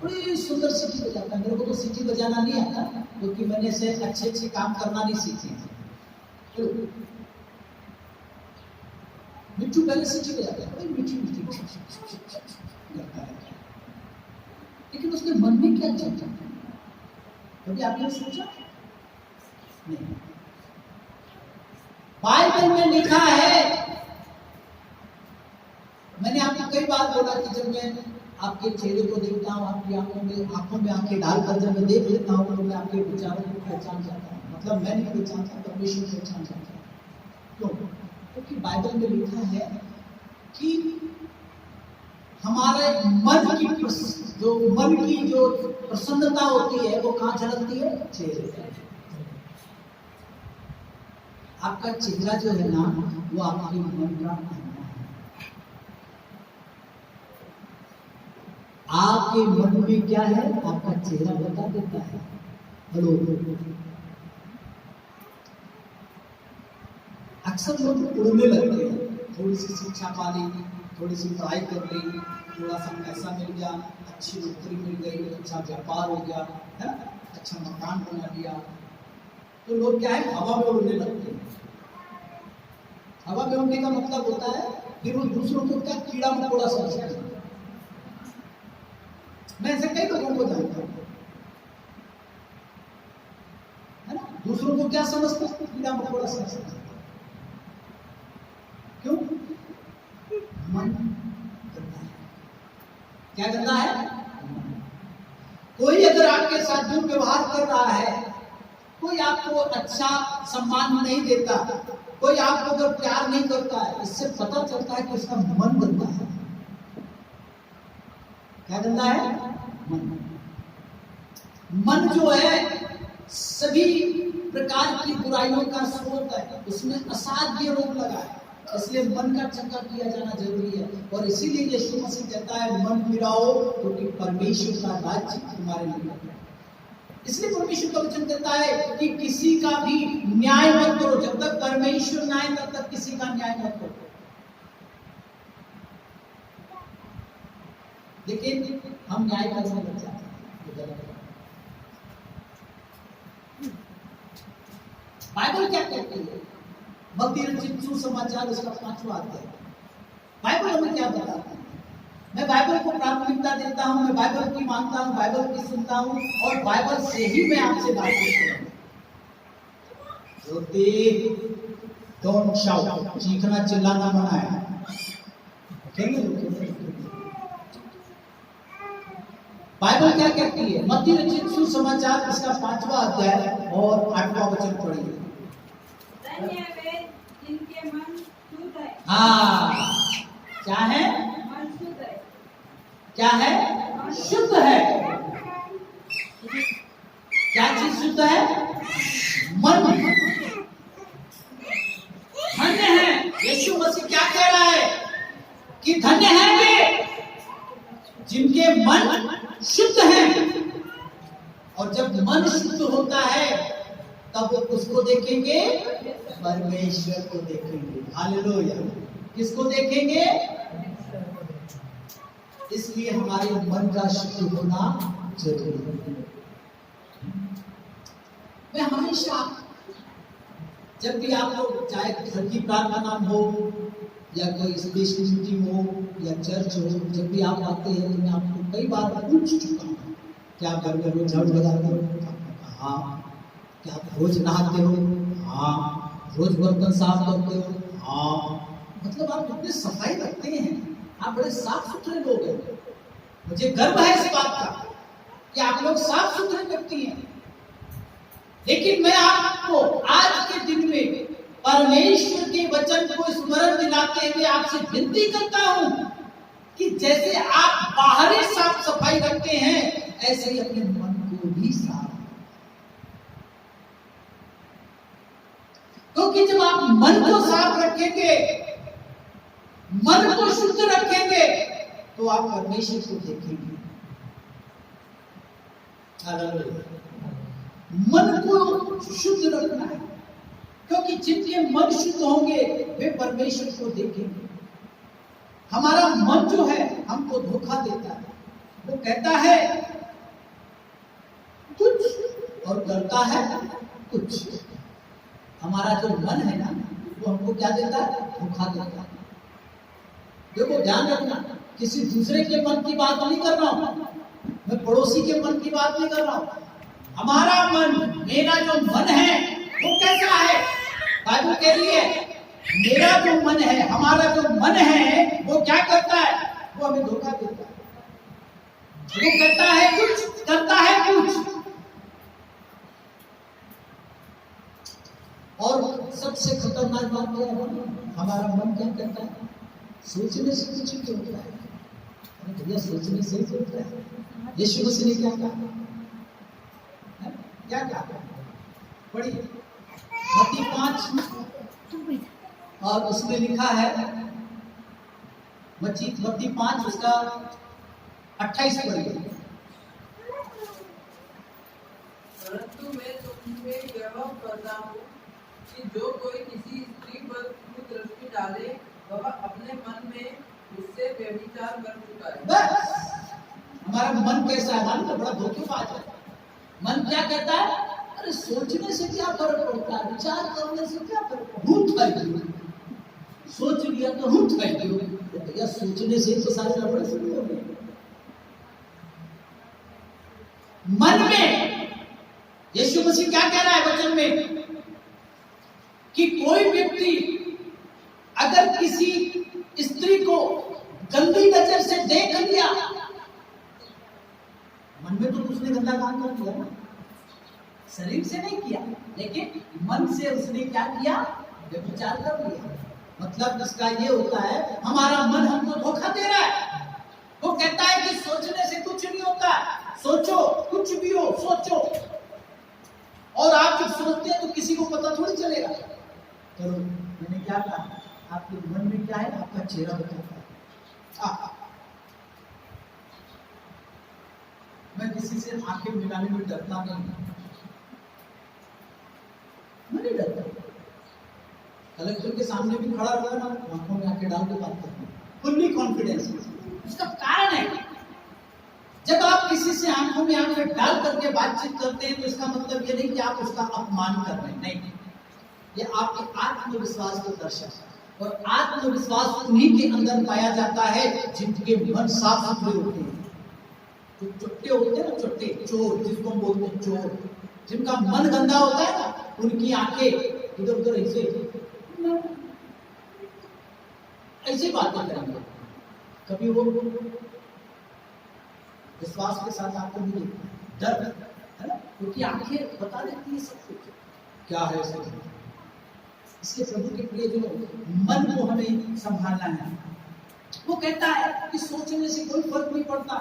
बड़ी सुंदर सीटी बजाता है। मेरे को तो सीटी बजाना नहीं आता, क्योंकि मैंने से अच्छे काम करना नहीं सीखे। मिट्टू पहले सीटी बजाता है, बड़ी मीठी मीठी करता है, लेकिन उसके मन में क्या चलता है कभी आपने सोचा? नहीं। बाइबल में लिखा है, मैंने आपको कई बार बोला कि जब मैं आपके चेहरे को देखता हूँ, आपकी आंखों में आंखें डालकर जब मैं देख लेता हूँ, तो मैं आपके विचारों को पहचान जाता हूँ। मतलब मैं नहीं पहचानता, परमेश्वर पहचान जाता है। क्यों? क्योंकि बाइबल में लिखा है कि हमारे मन की जो प्रसन्नता होती है वो कहाँ झलकती है? चेहरे पर। आपका चेहरा जो है ना, वो आपके मन का आईना है। आपके मन में क्या है, आपका चेहरा बता देता है। हेलो, अक्सर लोग उड़ने लगते हैं, थोड़ी सी शिक्षा पा ली, थोड़ी सी पढ़ाई कर ली, थोड़ा सा पैसा मिल गया, अच्छी नौकरी मिल गई, अच्छा व्यापार हो गया, है ना, अच्छा मकान बना लिया, तो लोग क्या है, हवा में उड़ने लगते हैं। हवा में उड़ने का मतलब होता है फिर वो दूसरों को क्या कीड़ा मकोड़ा समझते हैं। मैं ऐसे कई लोगों को जानता हूँ, है ना, दूसरों को क्या समझते हैं? कीड़ा मकोड़ा समझते हैं। क्यों? मन गंदा है। क्या गंदा है? कोई अगर आपके साथ दुर्व्यवहार कर रहा है, कोई आपको अच्छा सम्मान नहीं देता, कोई आपको अगर प्यार नहीं करता है, इससे पता चलता है कि उसका मन गंदा है। क्या गंदा है? मन जो है सभी प्रकार की बुराइयों का स्रोत है, उसमें असाध्य रोग लगा है, इसलिए मन का चंगा किया जाना जरूरी है। और इसीलिए यीशु मसीह कहता है मन फिराओ, क्योंकि परमेश्वर का राज्य तुम्हारे लिए है। इसलिए परमेश्वर का वचन कहता है कि किसी का भी न्याय मत करो, जब तक परमेश्वर न्याय तब तक किसी का न्याय मत करो। लेकिन हम न्याय करने लग जाते हैं। बाइबल क्या कहती है? मत्ती रचित सुसमाचार उसका 5वां अध्याय। बाइबल हमें क्या बताता है? मैं बाइबल को प्राथमिकता देता हूं, मैं बाइबल की मानता हूं, बाइबल की सुनता हूं, और बाइबल से ही मैं आपसे बातचीत करूंगा। डोंट शाउट, चीखना चिल्लाना मना है। बाइबल क्या कहती है? मत्ती रचित सुसमाचार इसका 5वां अध्याय और 8वां वचन पढ़िए। धन्य वे जिनके मन शुद्ध है। हाँ, क्या है? मन शुद्ध है। क्या है? शुद्ध है। क्या चीज शुद्ध है? मन। धन्य है। यीशु मसीह क्या कह रहा है कि धन्य है वे जिनके मन शुद्ध है। और जब मन शुद्ध होता है तब वो कुछ किसको देखेंगे? परमेश्वर को देखेंगे। हालेलुया। किसको देखेंगे? इसलिए हमारे मन का शुद्ध होना जरूरी है। मैं हमेशा जब भी आप लोग चाहे घर की प्रार्थना हो या कोई स्पेशल मीटिंग हो या चर्च हो, जब भी आप आते हैं तो मैं आपको कई बार पूछ चुका हूँ, क्या आप घर में रोज झाड़ू लगाते हो? हाँ। क्या आप रोज नहाते हो? हाँ। रोज बर्तन साफ करते हो? हाँ। मतलब आप कितने सफाई रखते हैं, आप बड़े साफ सुथरे लोग हैं। मुझे गर्व है इस बात का कि आप लोग साफ सुथरे व्यक्ति हैं। लेकिन मैं आपको आज के दिन में परमेश्वर के वचन को स्मरण दिलाते हुए आपसे विनती करता हूं कि जैसे आप बाहरी साफ सफाई रखते हैं, ऐसे ही अपने मन को भी साफ, क्योंकि जब आप मन को साफ रखेंगे, मन को शुद्ध रखेंगे, तो आप परमेश्वर को देखेंगे। मन को शुद्ध रखना है, क्योंकि जिनके मन शुद्ध होंगे वे परमेश्वर को देखेंगे। हमारा मन जो है हमको धोखा देता है, वो कहता है कुछ और करता है कुछ। हमारा जो मन है ना, वो हमको क्या देता है? धोखा देता है। देखो ध्यान रखना, किसी दूसरे के मन की बात नहीं कर रहा हूं, मैं पड़ोसी के मन की बात नहीं कर रहा हूं। हमारा मन, मेरा जो मन है वो कैसा है? बाइबल कह रही है मेरा जो मन है, हमारा जो मन है वो क्या करता है? वो हमें धोखा देता है। वो करता है कुछ, करता है कुछ। और सबसे खतरनाक बात क्या है? हमारा मन क्या करता है? सोचने से कुछ नहीं होता है। अरे भैया, सोचने से ही होता है। यीशु मसीह ने क्या कहा? क्या कहा? पढ़िए मत्ती 5 और उसमें लिखा है, मत्ती 5 उसका 28 पढ़िए। परंतु मैं तुमसे यह कहता हूँ कि जो कोई किसी स्त्री पर कुदृष्टि डाले, वह अपने मन में उससे व्यभिचार कर चुका है। बस हमारा मन कैसा है? मन तो बड़ा धोखेबाज है। मन क्या कहता है? अरे सोचने से क्या फर्क पड़ता है, विचार करने से क्या फर्क पड़ता है? हूँ था, सोच लिया तो हूँ था। भैया सोचने से तो सारे गड़बड़ शुरू हो गए। मन में यीशु मसीह क्या कह रहा है वचन में कि कोई व्यक्ति अगर किसी स्त्री को गंदी नजर से देख लिया, मन में तो उसने गंदा काम कर दिया ना, शरीर से नहीं किया, लेकिन मन से उसने क्या किया? व्यभिचार कर लिया। मतलब इसका ये होता है हमारा मन हमको धोखा दे रहा है। वो कहता है कि सोचने से कुछ नहीं होता, सोचो, कुछ भी हो सोचो। और आप जब सोचते हैं तो किसी को पता थोड़ी चलेगा। तो मैंने क्या कहा? आपके मन में क्या है? आपका चेहरा बताता है। मैं किसी से आंखें मिलाने में डरता नहीं, मैं नहीं डरता। कलेक्टर के सामने भी खड़ा रहा ना, आंखों में आंखें डाल के बात करता हूँ, फुल्ली कॉन्फिडेंस। उसका कारण है, जब आप किसी से आंखों में आंखें डाल करके बातचीत करते हैं तो इसका मतलब ये नहीं कि आप उसका अपमान कर रहे हैं, नहीं, ये आपके आत्मविश्वास को दर्शाता है। और आत्मविश्वास उन्हीं के अंदर पाया जाता है जिनके मन साफ सुथरे होते हैं। जो चुट्टे होते हैं ना, चुट्टे, चोर जिसको हम बोलते हैं, चोर, जिनका मन गंदा होता है ना, उनकी आंखें इधर उधर ऐसे बातें करेंगे। कभी वो विश्वास के साथ आपको नहीं डर है ना, क्योंकि आंखें बता देती है सब कुछ क्या है सब। इसके प्रभु के प्रियजनों, मन को हमें संभालना है। वो कहता है कि सोचने से कोई फर्क नहीं पड़ता,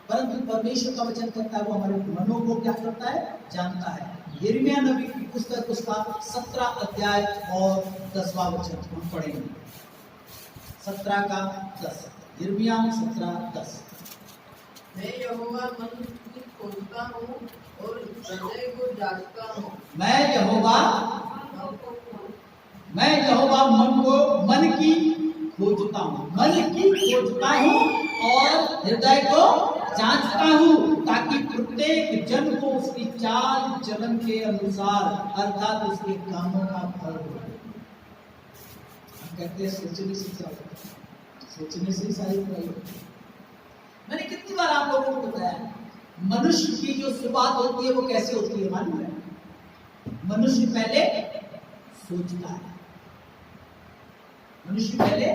परंतु परमेश्वर का वचन कहता है वो हमारे मनों को क्या करता है? जानता है। यिर्मयाह नबी की पुस्तक उसका 17 अध्याय और 10वां वचन हम पढ़ेंगे। 17 का 10, यिर्मयाह 17:10। मैं यहोवा मनुष्य खोजता हूँ और हृदय को जांचता हूँ। मैं यहोवा मन की खोजता हूँ, मन की खोजता हूँ और हृदय को जांचता हूँ, ताकि प्रत्येक जन को उसकी चाल चलन के अनुसार अर्थात उसके कामों का फल हो। हम कहते हैं सोचने से सारी बुराई होती है। मैंने कितनी बार आप लोगों को बताया, मनुष्य की जो शुरुआत होती है वो कैसे होती है मालूम है? मनुष्य पहले सोचता है, मनुष्य पहले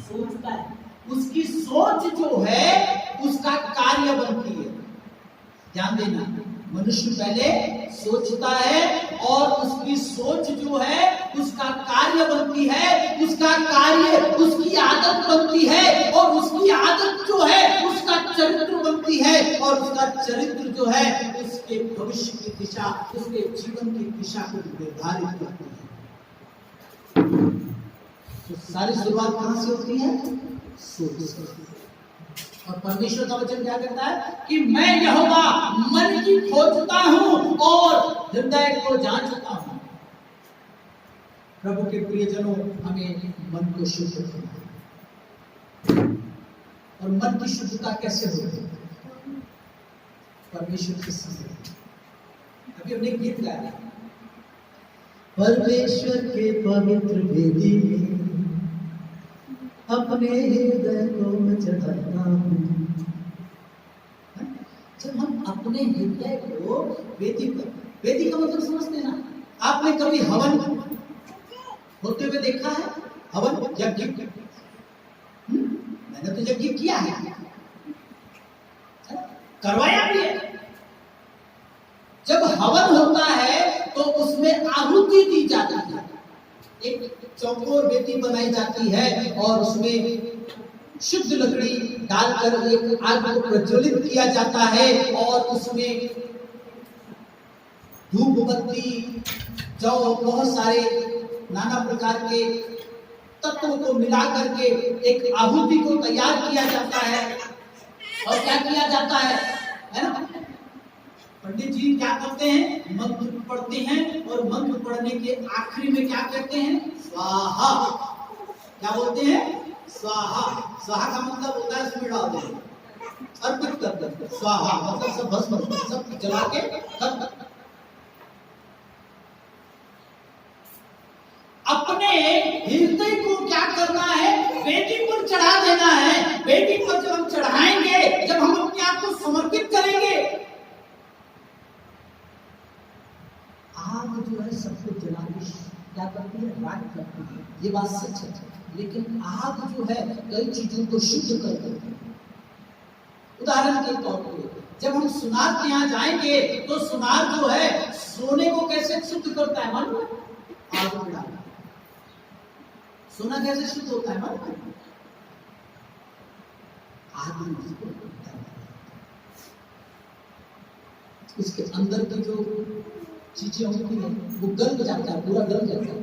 सोचता है, उसकी सोच जो है उसका कार्य बनती है। ध्यान देना, मनुष्य पहले सोचता है और उसकी सोच जो है उसका कार्य बनती है, उसका कार्य उसकी आदत बनती है और उसकी आदत जो है उसका चरित्र बनती है और उसका चरित्र जो है उसके भविष्य की दिशा, उसके जीवन की दिशा को निर्धारित करती है। तो सारी शुरुआत कहां से होती है? सोच से। और परमेश्वर का वचन क्या कहता है कि मैं यहोवा मन की खोजता हूं और हृदय को जांचता हूं। प्रभु के प्रियजनों, हमें मन को शुद्ध करना है। और मन की शुद्धता कैसे होती है? परमेश्वर की संगति। अभी हमने गीत गाया, परमेश्वर के पवित्र वेदी में अपने हृदय को मैं चढ़ाता हूँ। जब हम अपने हृदय को वेदी पर, वेदी का मतलब समझते हैं ना? आपने कभी हवन होते हुए देखा है? हवन, यज्ञ। मैंने तो यज्ञ किया है, करवाया भी है। जब हवन होता है तो उसमें आहुति दी जाती है, एक चौकोर वेदी बनाई जाती है और उसमें शुद्ध लकड़ी डालकर एक आग को प्रज्वलित किया जाता है और उसमें धूप बत्ती, जौ, बहुत सारे नाना प्रकार के तत्वों को मिला करके एक आहुति को तैयार किया जाता है। और क्या किया जाता है ना? पंडित जी क्या करते हैं? मंत्र पढ़ते हैं और मंत्र पढ़ने के आखिरी में क्या कहते हैं? स्वाहा। क्या बोलते हैं? स्वाहा। स्वाहा का मतलब होता है उसमें डाल देना, अर्पित कर देना। स्वाहा मतलब सब भस्म, सब जला के खत्म। अपने हृदय को क्या करना है? वेदी पर चढ़ा देना है। वेदी पर जब हम चढ़ाएंगे, जब हम अपने आप को समर्पित करेंगे, आग जो है सबको जला के क्या करती है? राख करती है। ये बात सच है, लेकिन आग जो है कई चीजों को शुद्ध कर देती है। उदाहरण के तौर पे जब हम सुनार के यहाँ जाएंगे तो सुनार जो है सोने को कैसे शुद्ध करता है? मालूम है? आग में डालता है। सोना कैसे शुद्ध होता है? मालूम है? आग में उसको डालता है। उसके अंदर की जो चीजें होती है वो गल जाता है, पूरा गल जाता है।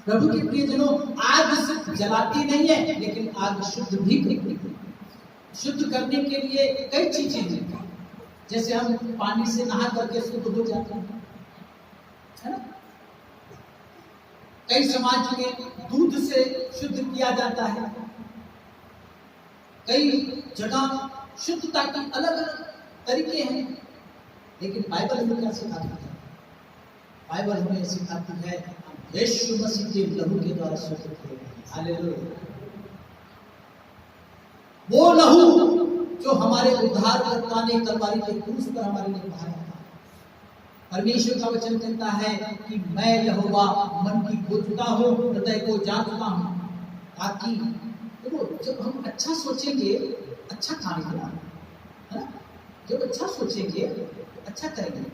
प्रभु के प्रियजनों, आग सिर्फ जलाती नहीं है, लेकिन आग शुद्ध भी करती है। शुद्ध करने के लिए कई चीजें हैं। जैसे हम पानी से नहा करके शुद्ध हो जाते हैं, है ना? कई समाज में दूध से शुद्ध किया जाता है। कई जगह शुद्धता के अलग अलग तरीके हैं, लेकिन बाइबल हमें क्या सिखाती है? बाइबल हमें सिखाती है यीशु मसीह के लहू के द्वारा शुद्ध किए गए। हालेलुया। वो लहू जो हमारे उद्धारकर्ता ने कलवारी के क्रूस पर हमारे लिए बहाया था। परमेश्वर का वचन कहता है कि मैं यहोवा मन की खोजता हूँ, हृदय को जांचता हूँ, ताकि देखो जब हम अच्छा सोचेंगे अच्छा खाएंगे ना, है? जब अच्छा सोचेंगे अच्छा करेंगे।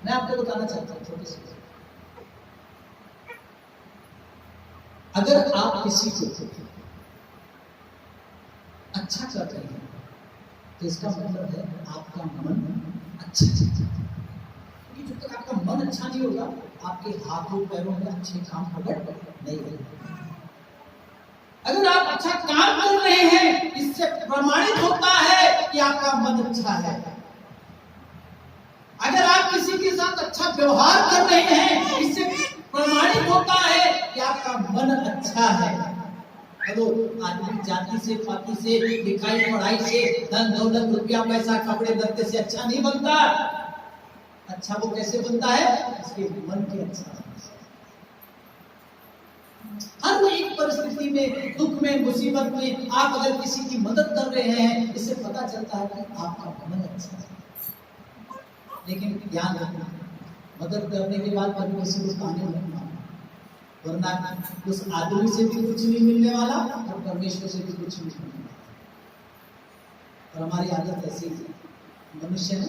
मैं आपको बताना चाहता हूँ छोटी सी, अगर आप किसी को अच्छा कर रहे हैं तो इसका मतलब है आपका मन अच्छा चलता है। क्योंकि जब तक आपका मन अच्छा नहीं होगा, आपके हाथों पैरों में अच्छे काम प्रकट नहीं होंगे। अगर आप अच्छा काम कर रहे हैं, इससे प्रमाणित होता है कि आपका मन अच्छा है। अगर आप किसी के साथ अच्छा व्यवहार कर रहे हैं, इससे प्रमाणित होता है कि आपका मन अच्छा है। तो आदमी जाति से, पाति से, लिखाई पढ़ाई से, धन दौलत, रुपया पैसा, कपड़े लत्ते से अच्छा नहीं बनता। अच्छा वो कैसे बनता है? उसके मन के अच्छा। हर एक परिस्थिति में, दुख में, मुसीबत में आप अगर किसी की मदद कर रहे हैं, इससे पता चलता है कि आपका मन अच्छा है। लेकिन ध्यान रखना, मदद करने के बाद कभी किसी को ताने मत मारना, वरना उस आदमी से भी कुछ नहीं मिलने वाला और परमेश्वर से भी कुछ नहीं मिलने वाला। और हमारी आदत ऐसी है, मनुष्य है,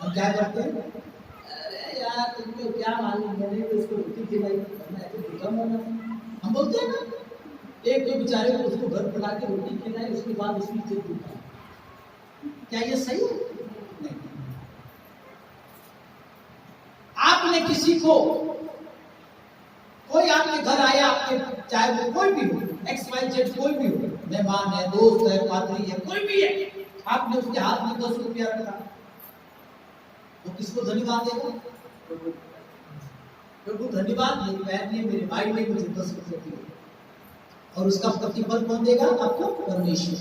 हम क्या करते हैं? अरे यार तुमको क्या मालूम, मैंने तो उसको रोटी खिलाई, हम बोलते हैं ना। एक दो बेचारे को उसको घर बुला के रोटी खिलाई, उसके बाद उसकी इज्जत उठाई। क्या ये सही है? नहीं। आपने किसी को, कोई आपके घर आया, आपके चाहे वो कोई भी हो, XYZ कोई भी हो, मेहमान है, दोस्त है, पादरी है, कोई भी है, आपने उसके हाथ में 10 रुपया रखा, वो किसको धन्यवाद देगा? प्रभु धन्यवाद, मेरे पैर ने, मेरे भाई ने मुझे 10 रुपये दिए। और उसका प्रतिफल कौन देगा आपको? परमेश्वर।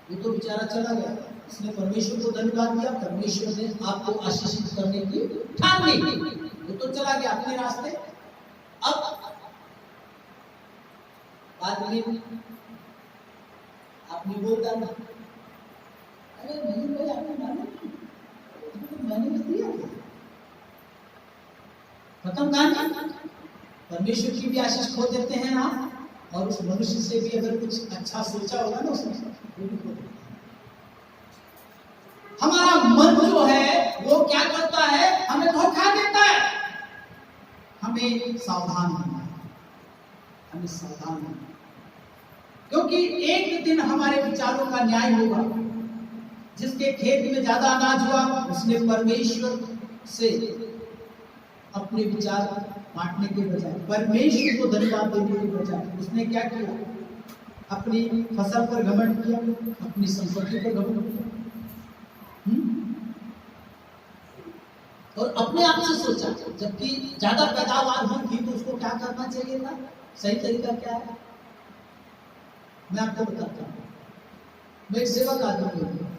वो तो बेचारा चला गया, इसने परमेश्वर को धन्यवाद दिया, परमेश्वर ने आपको आशीषित करने की ठान ली, वो तो चला गया अपने रास्ते। अब बाद में आपने बोल डाला, अरे नहीं भाई आपने माना, मैंने तो दिया, खत्म कहानी। परमेश्वर की भी आशीष खो देते हैं आप, और उस मनुष्य से भी अगर कुछ अच्छा सोचा होगा ना उसने, वो भी खो देते हैं। हमारा मन जो है वो क्या करता है? हमें धोखा देता है। हमें सावधान होना है, हमें सावधान होना है, क्योंकि एक दिन हमारे विचारों का न्याय होगा। जिसके खेत में ज्यादा अनाज हुआ, उसने परमेश्वर से अपने विचार बांटने के बजाय, परमेश्वर को धन्यवाद देने के बजाय, उसने क्या किया? अपनी फसल पर घमंड किया, अपनी संपत्ति पर घमंड किया, और अपने आप से सोचा। जबकि ज्यादा पैदावार हुई थी तो उसको क्या करना चाहिए था? सही तरीका क्या है? मैं आपको बताता हूँ। मैं एक सेवक आदमी हूँ,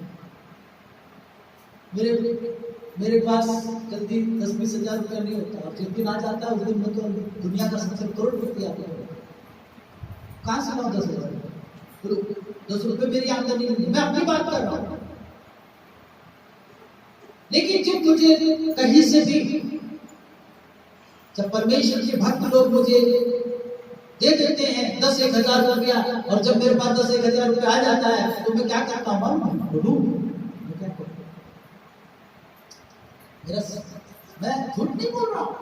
मेरे पास जल्दी 10-20 हजार रुपया नहीं होता, और जिस दिन आ जाता है उस दिन मैं तो दुनिया का सबसे करोड़पति आदमी हूँ। कहाँ से लाऊं 10 हजार? 10 रुपये मेरी आमदनी नहीं, मैं अपनी बात कर रहा हूँ। लेकिन जब मुझे कहीं से भी, जब परमेश्वर के भक्त लोग मुझे दे देते हैं 10-1 हजार रुपया, और जब मेरे पास 10-1 हजार रुपया आ जाता है तो मैं क्या करता हूँ? मैं क्या करता हूँ? मैं झूठ नहीं बोल रहा हूँ।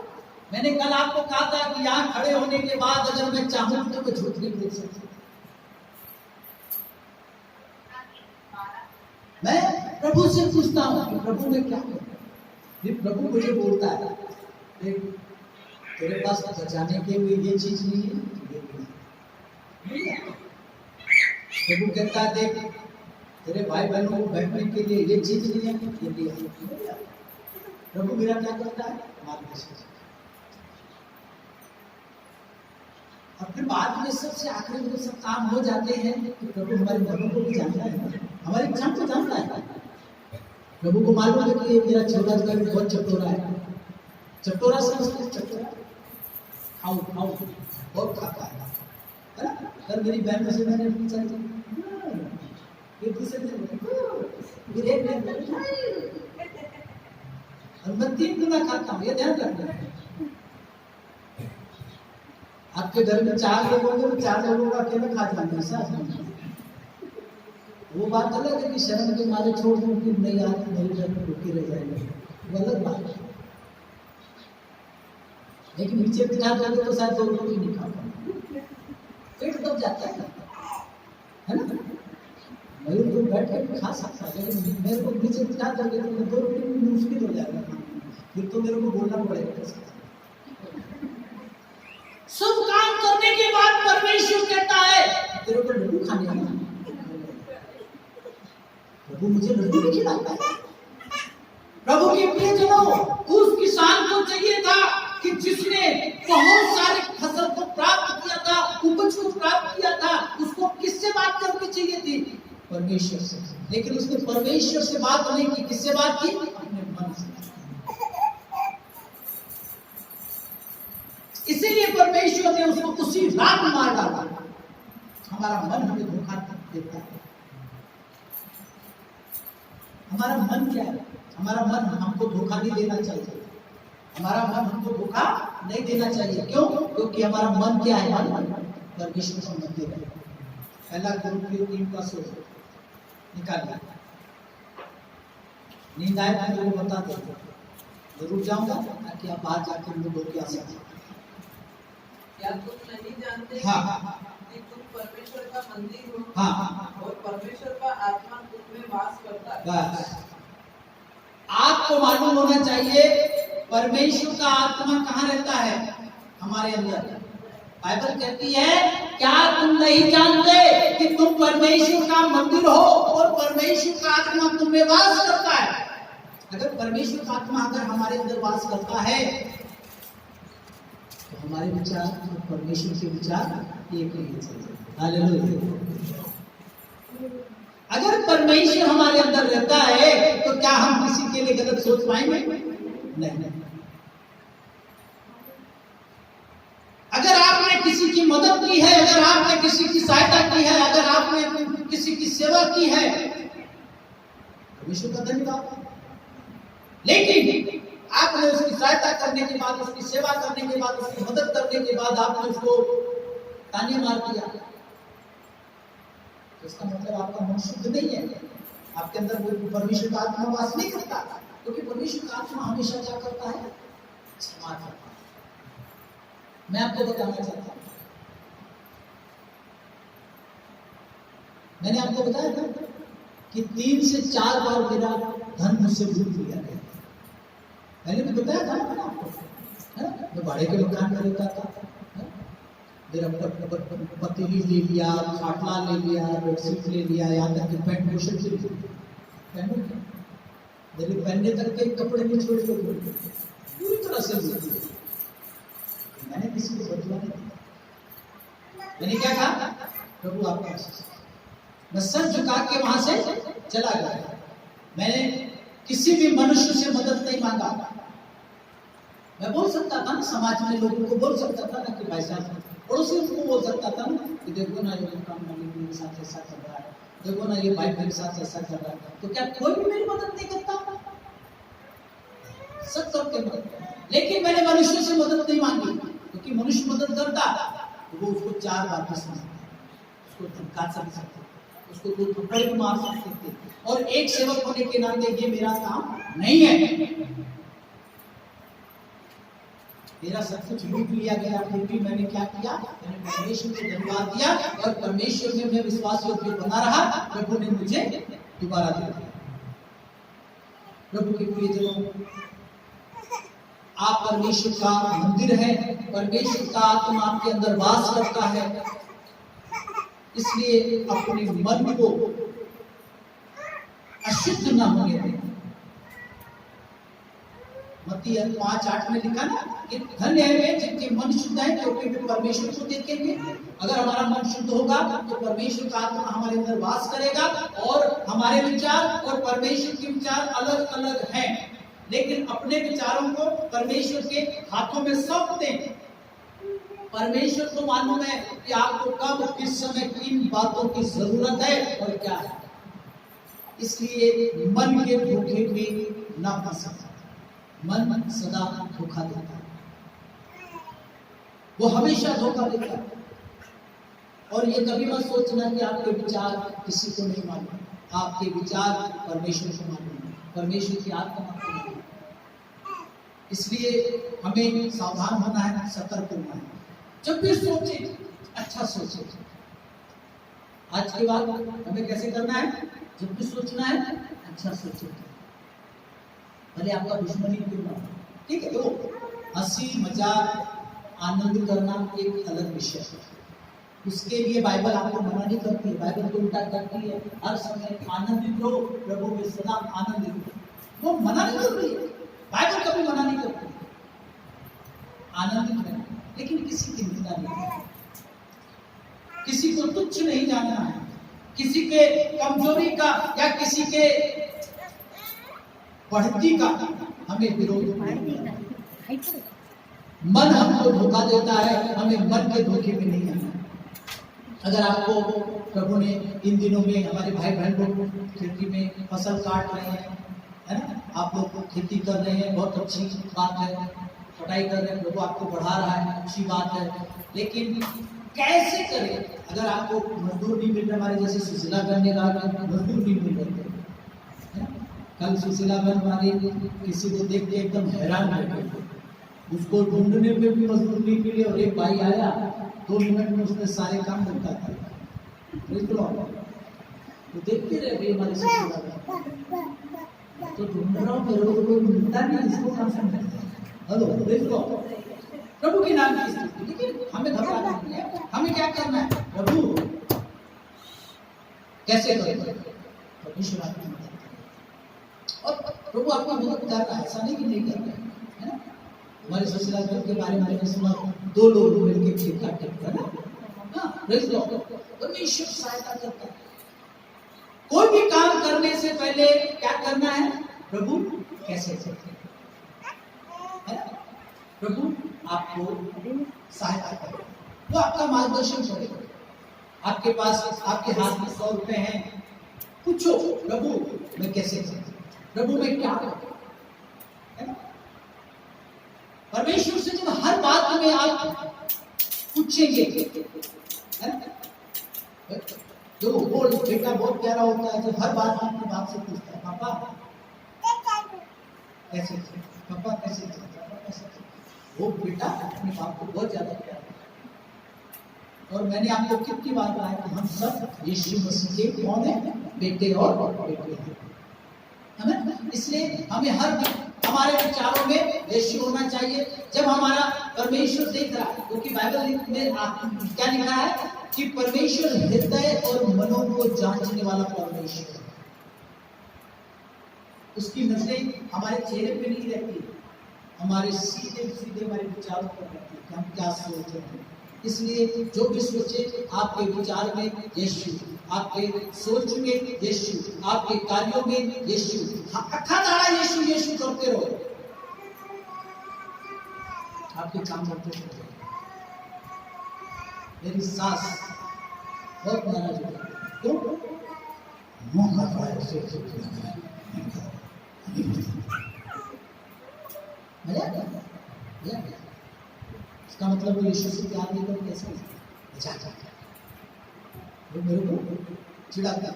मैंने कल आपको कहा था कि यहाँ खड़े होने के बाद अगर मैं चाहूँ तो मैं झूठ नहीं बोल सकता। मैं प्रभु से पूछता हूँ कि प्रभु मैं क्या करूं? प्रभु मुझे बोलता है, तेरे पास बचाने के लिए ये चीज नहीं है, प्रभु कहता है देख तेरे भाई बहनों को बैठने के लिए ये चीज नहीं है, ये दिया। प्रभु मेरा क्या करता है? मार्गदर्शन। और फिर बाद में सबसे आखिरी में सब काम हो जाते हैं कि प्रभु हमारे मनों को भी जानता है, हमारी इच्छा को जानता है। प्रभु को मालूम है कि मेरा छोटा बहुत चटोरा है, चटोरा समझते, चटोरा खाऊ बहुत खाता है ना। कल मेरी बहन में से मैंने पूछा ये दूसरे दिन और मैं 3 गुना खाता हूँ, ये ध्यान रखना। आपके घर में 4 लोग होंगे तो 4 लोगों का अकेले खा जाना, ऐसा वो बात अलग है कि शर्म के मारे छोड़ दूं कि नहीं यार मेरे घर में भूखे रह जाएंगे, वो अलग बात है। लेकिन नीचे बिठा दोगे तो शायद 2 रोटी नहीं खा पाएंगे, पेट दब जाता है ना। मयूर तो बैठ कर खा सकता है, लेकिन मेरे को नीचे बिठा दोगे तो 2 रोटी में मुश्किल हो जाएगा, फिर तो मेरे को बोलना पड़ेगा। सब काम करने के बाद परमेश्वर कहता है तेरे को लड्डू खाने हैं ना? प्रभु मुझे लड्डू नहीं खिलाता है। प्रभु के प्रियजनों, उस किसान को चाहिए था कि जिसने बहुत सारे फसल को प्राप्त किया था, उपज को प्राप्त किया था, उसको किससे बात करनी चाहिए थी? परमेश्वर से। लेकिन उसने परमेश्वर से बात नहीं की, किससे बात की? अपने मन से। इसीलिए परमेश्वर ने उसको उसी रात मार डाला। हमारा मन हमें धोखा देता है। हमारा मन क्या है? हमारा मन हमको धोखा नहीं देना चाहिए। हमारा मन हमको धोखा नहीं देना चाहिए। क्यों? क्योंकि हमारा मन क्या है? परमेश्वर का मंदिर है। पहला कोरिन्थियों 3:16 निकालिए। नींद आए तो मुझे बता दो, जरूर जाऊंगा ताकि आप बाहर जाकर मुझे बोल के आ सकें। क्या तुम नहीं जानते हाँ, कि तुम परमेश्वर का मंदिर हो? हाँ, और परमेश्वर का आत्मा तुम में वास करता है। बस आपको मालूम होना चाहिए परमेश्वर का आत्मा कहाँ रहता है? हमारे अंदर। बाइबल कहती है, क्या तुम नहीं जानते कि तुम परमेश्वर का मंदिर हो और परमेश्वर का आत्मा तुम में वास करता है? अगर परमेश्वर का आत्मा अगर हमारे अंदर वास करता है तो हमारे विचार और परमेश्वर के विचार एक नहीं चलते। हालेलुया। अगर परमेश्वर हमारे अंदर रहता है तो क्या हम किसी के लिए गलत सोच पाएंगे? नहीं। अगर आपने किसी की मदद की है, अगर आपने किसी की सहायता की है, अगर आपने किसी की सेवा की है, परमेश्वर का धन्यवाद। लेकिन आपने उसकी सहायता करने के बाद, उसकी सेवा करने के बाद, उसकी मदद करने के बाद आपने उसको ताने मार दिया, तो इसका मतलब आपका मन शुद्ध नहीं है। आपके अंदर वो परमेश्वर का आत्मा वास नहीं करता, क्योंकि परमेश्वर का आत्मा हमेशा क्या करता है? क्षमा करता है। मैं आपको बताना चाहता हूं, मैंने आपको बताया था कि 3 से 4 बार मेरा धन मुझसे लूट लिया गया। मैंने भी बताया था ना आपको, मैं भाड़े के मकान में रहता था। मेरा पतीली ले लिया, खाटला ले लिया, बेडशीट ले लिया, यहाँ तक कि पैंट बुशर्ट ले लिया। मेरे पहनने तक के कपड़े नहीं छोड़ के पूरी तरह से लूट लिया। मैंने किसी को बदला नहीं दिया। मैंने क्या कहा? प्रभु आपका आशीष। मैं सर झुका के वहां से चला गया। मैंने किसी भी मनुष्य से मदद नहीं मांगा। मैं बोल सकता था ना, समाज में लोगों को बोल सकता था ना कि भाई साहब, पड़ोसियों को बोल सकता था ना कि देखो ना ये काम मेरे साथ ऐसा कर रहा है, देखो ना ये भाई मेरे साथ ऐसा कर रहा है। तो क्या कोई भी मेरी मदद नहीं करता? सब सबके मदद। लेकिन मैंने मनुष्य से मदद नहीं मांगी, क्योंकि मनुष्य मदद करता तो वो उसको 4 बार फंसा सकते, उसको धमका सकते, उसको 2 थप्पड़ भी मार सकते थे। और एक सेवक होने के नाते ये मेरा काम नहीं है। मेरा सब कुछ लूट लिया गया, फिर भी मैंने क्या किया? मैंने परमेश्वर को धन्यवाद दिया और परमेश्वर में मैं विश्वास योग्य बना रहा। प्रभु ने मुझे दोबारा दे दिया। प्रभु के प्रियजनों, आप परमेश्वर का मंदिर है, परमेश्वर का आत्मा आपके अंदर वास करता है। इसलिए अपने मन को अशुद्ध न होने दें। मत्ती 5:8 में लिखा ना कि धन्य है वे जिनके मन शुद्ध है, क्योंकि वे परमेश्वर को देखेंगे। अगर हमारा मन शुद्ध होगा तो परमेश्वर का आत्मा हमारे अंदर वास करेगा और हमारे विचार और परमेश्वर के विचार अलग अलग हैं। लेकिन अपने विचारों को परमेश्वर के हाथों में सौंप दें। परमेश्वर को मालूम है कि आपको कब किस समय किन बातों की जरूरत है और क्या है। इसलिए मन के धोखे में न फंसे। मन सदा धोखा देता है, वो हमेशा धोखा देता है। और ये कभी मत सोचना कि आपके विचार किसी को नहीं मालूम। आपके विचार परमेश्वर को मालूम है, परमेश्वर की आत्मा को मालूम है। इसलिए हमें सावधान होना है, सतर्क होना है। जब भी सोचे अच्छा सोचे। आज के बाद हमें कैसे करना है? जब भी सोचना है अच्छा सोचे, भले आपका दुश्मनी क्यों ना हो। ठीक है, तो हंसी मजाक आनंद करना एक अलग विषय है, उसके लिए बाइबल आपको मना नहीं करती है, बाइबल को उल्टा करती है, हर समय आनंदित रहो, प्रभु में सदा आनंदित रहो। वो मना नहीं कर रही है, बाइबल कभी मना नहीं करती, आनंदित रहना, लेकिन किसी की निंदा नहीं करना, किसी को तुच्छ नहीं जानना है, किसी के कमजोरी का या किसी के बढ़ती का हमें विरोध नहीं करना। मन हमको धोखा देता है, हमें मन के धोखे में नहीं आना। अगर आपको प्रभु ने इन दिनों में हमारे भाई बहन लोग खेती में फसल काट रहे हैं, है ना, आप लोग खेती कर रहे हैं, बहुत अच्छी बात है, कटाई कर रहे हैं, प्रभु आपको बढ़ा रहा है, अच्छी बात है, लेकिन कैसे करें? अगर आपको मजदूर नहीं मिल रहा, हमारे जैसे सुशीला करने का मजदूर नहीं मिल रहे, कल सुशीला बहन हमारी किसी को देख के एकदम हैरान हो गए, उसको ढूंढने में भी मजदूर नहीं मिले, और एक भाई आया 2 मिनट में उसने सारे काम निपटा दिए। तो देखते रह गए हमारे सुशीला बहन, तो ढूंढ रहा हूँ, मेरे को कोई मिलता नहीं, इसको काम समझ। हेलो, देख लो प्रभु के नाम की स्तुति, लेकिन हमें घबराना नहीं है, हमें क्या करना है? प्रभु कैसे करें? परमेश्वर आपकी मदद करें, और प्रभु आपकी मदद कर रहा है, ऐसा नहीं कि नहीं कर रहा है ना। हमारे सुशीला के बारे में मैंने सुना, 2 लोग मिलकर खेत काटते हैं ना, हाँ, प्रेज़ लॉर्ड, परमेश्वर सहायता करता है। कोई भी काम करने से पहले क्या करना है? प्रभु कैसे करते हैं, प्रभु आपको सहायता करेगा, वो आपका मार्गदर्शन करेगा। आपके पास, आपके हाथ में 100 रुपए हैं, पूछो प्रभु मैं कैसे करूं, प्रभु मैं क्या करूं, है ना? परमेश्वर से जब हर बात में आप पूछेंगे, है ना, जो बोल बेटा बहुत प्यारा होता है, जो हर बात आपकी बात से पूछता है, पापा कैसे, पापा कैसे, पापा कैसे, वो बेटा अपने बाप को बहुत ज्यादा प्यार करता है। और मैंने आपको कितनी बार कहा है कि हम सब यीशु मसीह के कौन है? बेटे और बेटे हैं, हमें, इसलिए हमें हर हमारे विचारों में यीशु होना चाहिए। जब हमारा परमेश्वर देख रहा है, क्योंकि बाइबल में क्या लिखा है कि परमेश्वर हृदय और मनों को जांचने वाला परमेश्वर है। उसकी नजरें हमारे चेहरे पे नहीं रहती, हमारे सीधे सीधे हमारे विचारों पर रहती है कि हम क्या सोच रहे हैं। इसलिए जो भी सोचे, आपके विचार में यीशु, आपके सोच में यीशु, आपके कार्यों में यीशु, अखा दाड़ा यीशु यीशु करते रहो, आपके काम करते रहो। मेरी सास बहुत नाराज हो गई, क्यों? मुंह का मजा इसका मतलब वो यीशु से प्यार नहीं कर, कैसे वो मेरे को चिढ़ाता,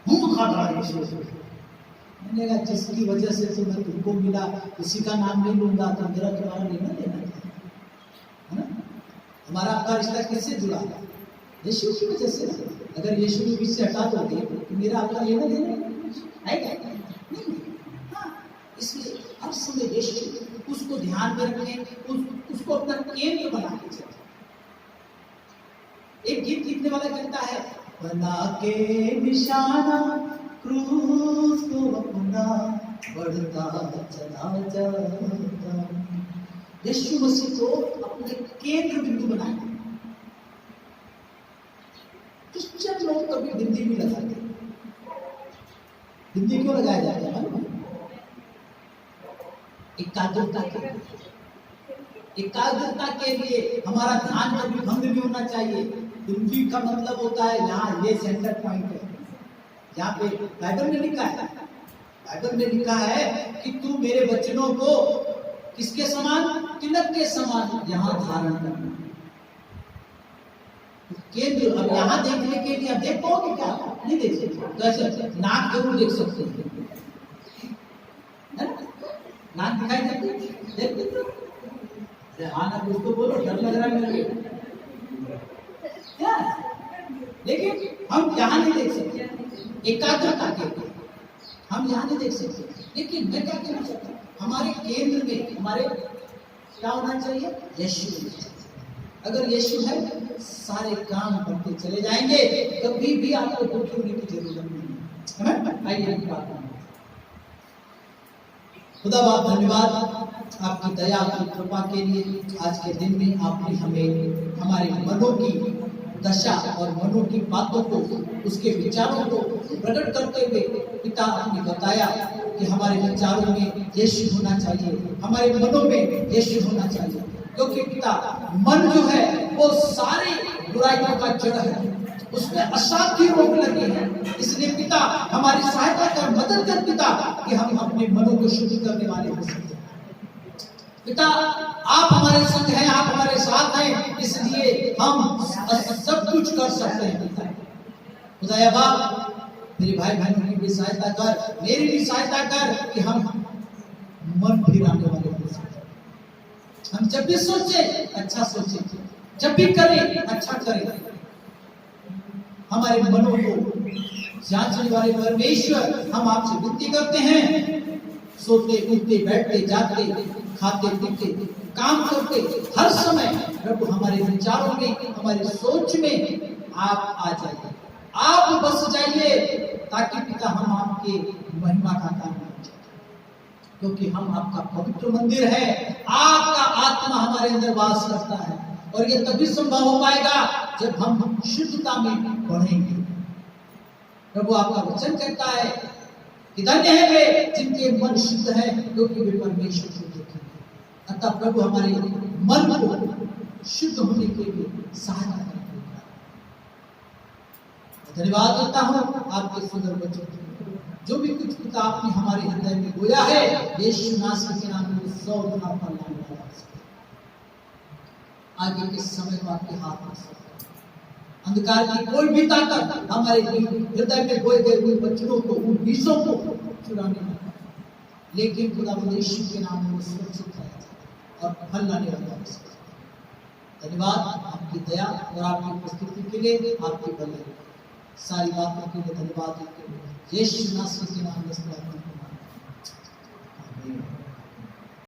मुंह खा रहा है यीशु से। मैंने कहा जिसकी वजह से तो मैं तुमको मिला, उसी का नाम नहीं लूंगा तो मेरा तुम्हारा लेना देना है ना। हमारा आपका रिश्ता किससे जुड़ा है? यीशु की वजह से। अगर यीशु को बीच से हटा दोगे तो मेरा आपका लेना देना है क्या? नहीं। हाँ, इसलिए हर समय यीशु, उसको ध्यान में रखें, उसको अपना केंद्र बना के चलें। एक गीत लिखने वाला कहता है, बना के निशाना क्रूस को अपना बढ़ता चला जाता। यीशु मसीह को अपने केंद्र बिंदु बनाए। क्रिश्चियन लोग कभी बिंदी भी लगाते, बिंदी क्यों लगाया जाता है मालूम? एकाग्रता के लिए, एकाग्रता के लिए हमारा ध्यान कभी भंग नहीं होना चाहिए। बिंदी का मतलब होता है यहाँ ये सेंटर पॉइंट है, यहाँ पे बाइबल में लिखा है, बाइबल में लिखा है कि तू मेरे वचनों को किसके समान, तिलक के समान यहाँ धारण करना। केंद्र, अब यहाँ देखने के लिए, अब देख पाओगे क्या? नहीं देख सकते, कैसे? नाक जरूर देख सकते हैं, नाक दिखाई देती है, देख देते हो? हाँ ना, उसको बोलो डर लग रहा है मेरे को, लेकिन हम यहाँ नहीं देख सकते, एकाग्रता के लिए हम यहाँ नहीं देख सकते। लेकिन मैं क्या कहना चाहता हूँ, हमारे केंद्र में हमारे क्या होना चाहिए? यीशु, अगर यीशु है सारे काम करते चले जाएंगे, कभी भी आपको दुखी होने की जरूरत नहीं है। आइए हम प्रार्थना करें। खुदा बाप धन्यवाद आपकी दया की कृपा के लिए। आज के दिन में आपने हमें हमारे मनों की दशा और मनों की बातों को, उसके विचारों को प्रकट करते हुए पिता आपने बताया कि हमारे विचारों में यीशु होना चाहिए, हमारे मनों में यीशु होना चाहिए, क्योंकि पिता मन जो है वो सारी बुराइयों का जड़ है, उसमें अशांति रोग लगे हैं। इसलिए पिता हमारी सहायता कर, मदद कर पिता, कि हम अपने मनों को शुद्ध करने वाले हो सकते हैं। पिता आप हमारे संग हैं, आप हमारे साथ हैं, इसलिए हम सब कुछ कर सकते हैं। पिता खुदाया बाप मेरे भाई बहनों की भी सहायता कर, मेरी भी सहायता कर कि हम मन फिराने वाले हो सकते हैं। हम जब भी सोचे अच्छा सोचे, जब भी करें अच्छा करें। हमारे मनों को जांचने वाले परमेश्वर, हम आपसे विनती करते हैं, सोते उठते बैठते जागते खाते पीते काम करते हर समय प्रभु हमारे विचारों में, हमारी सोच में आप आ जाइए, आप बस जाइए, ताकि पिता हम आपके महिमा का काम कर सकें, क्योंकि हम आपका पवित्र मंदिर है, आपका आत्मा हमारे अंदर वास करता है। और ये तभी संभव हो पाएगा जब हम शुद्धता में बढ़ेंगे। प्रभु आपका वचन कहता है कि धन्य है वे जिनके मन शुद्ध है, क्योंकि वे परमेश्वर को देखेंगे। अतः प्रभु हमारे मन को शुद्ध होने के लिए सहायता करें। धन्यवाद देता हूँ आपके सुंदर बच्चों को, जो भी कुछ पिता आपने हमारे हृदय में बोया है, यीशु नासरी के नाम में 100 गुना फल लाने वाला है। आगे के समय को आपके हाथ में सौंपते हैं। अंधकार की कोई भी ताकत हमारे हृदय में बोए गए हुए वचनों को, उन बीजों को चुराने में, लेकिन खुदा यीशु के नाम में सुरक्षित रहे और फल लाने वाला है। धन्यवाद आपकी दया और आपकी उपस्थिति के लिए, आपकी भलाई सारी बातों के लिए धन्यवाद देते हुए यीशु नासरी के नाम में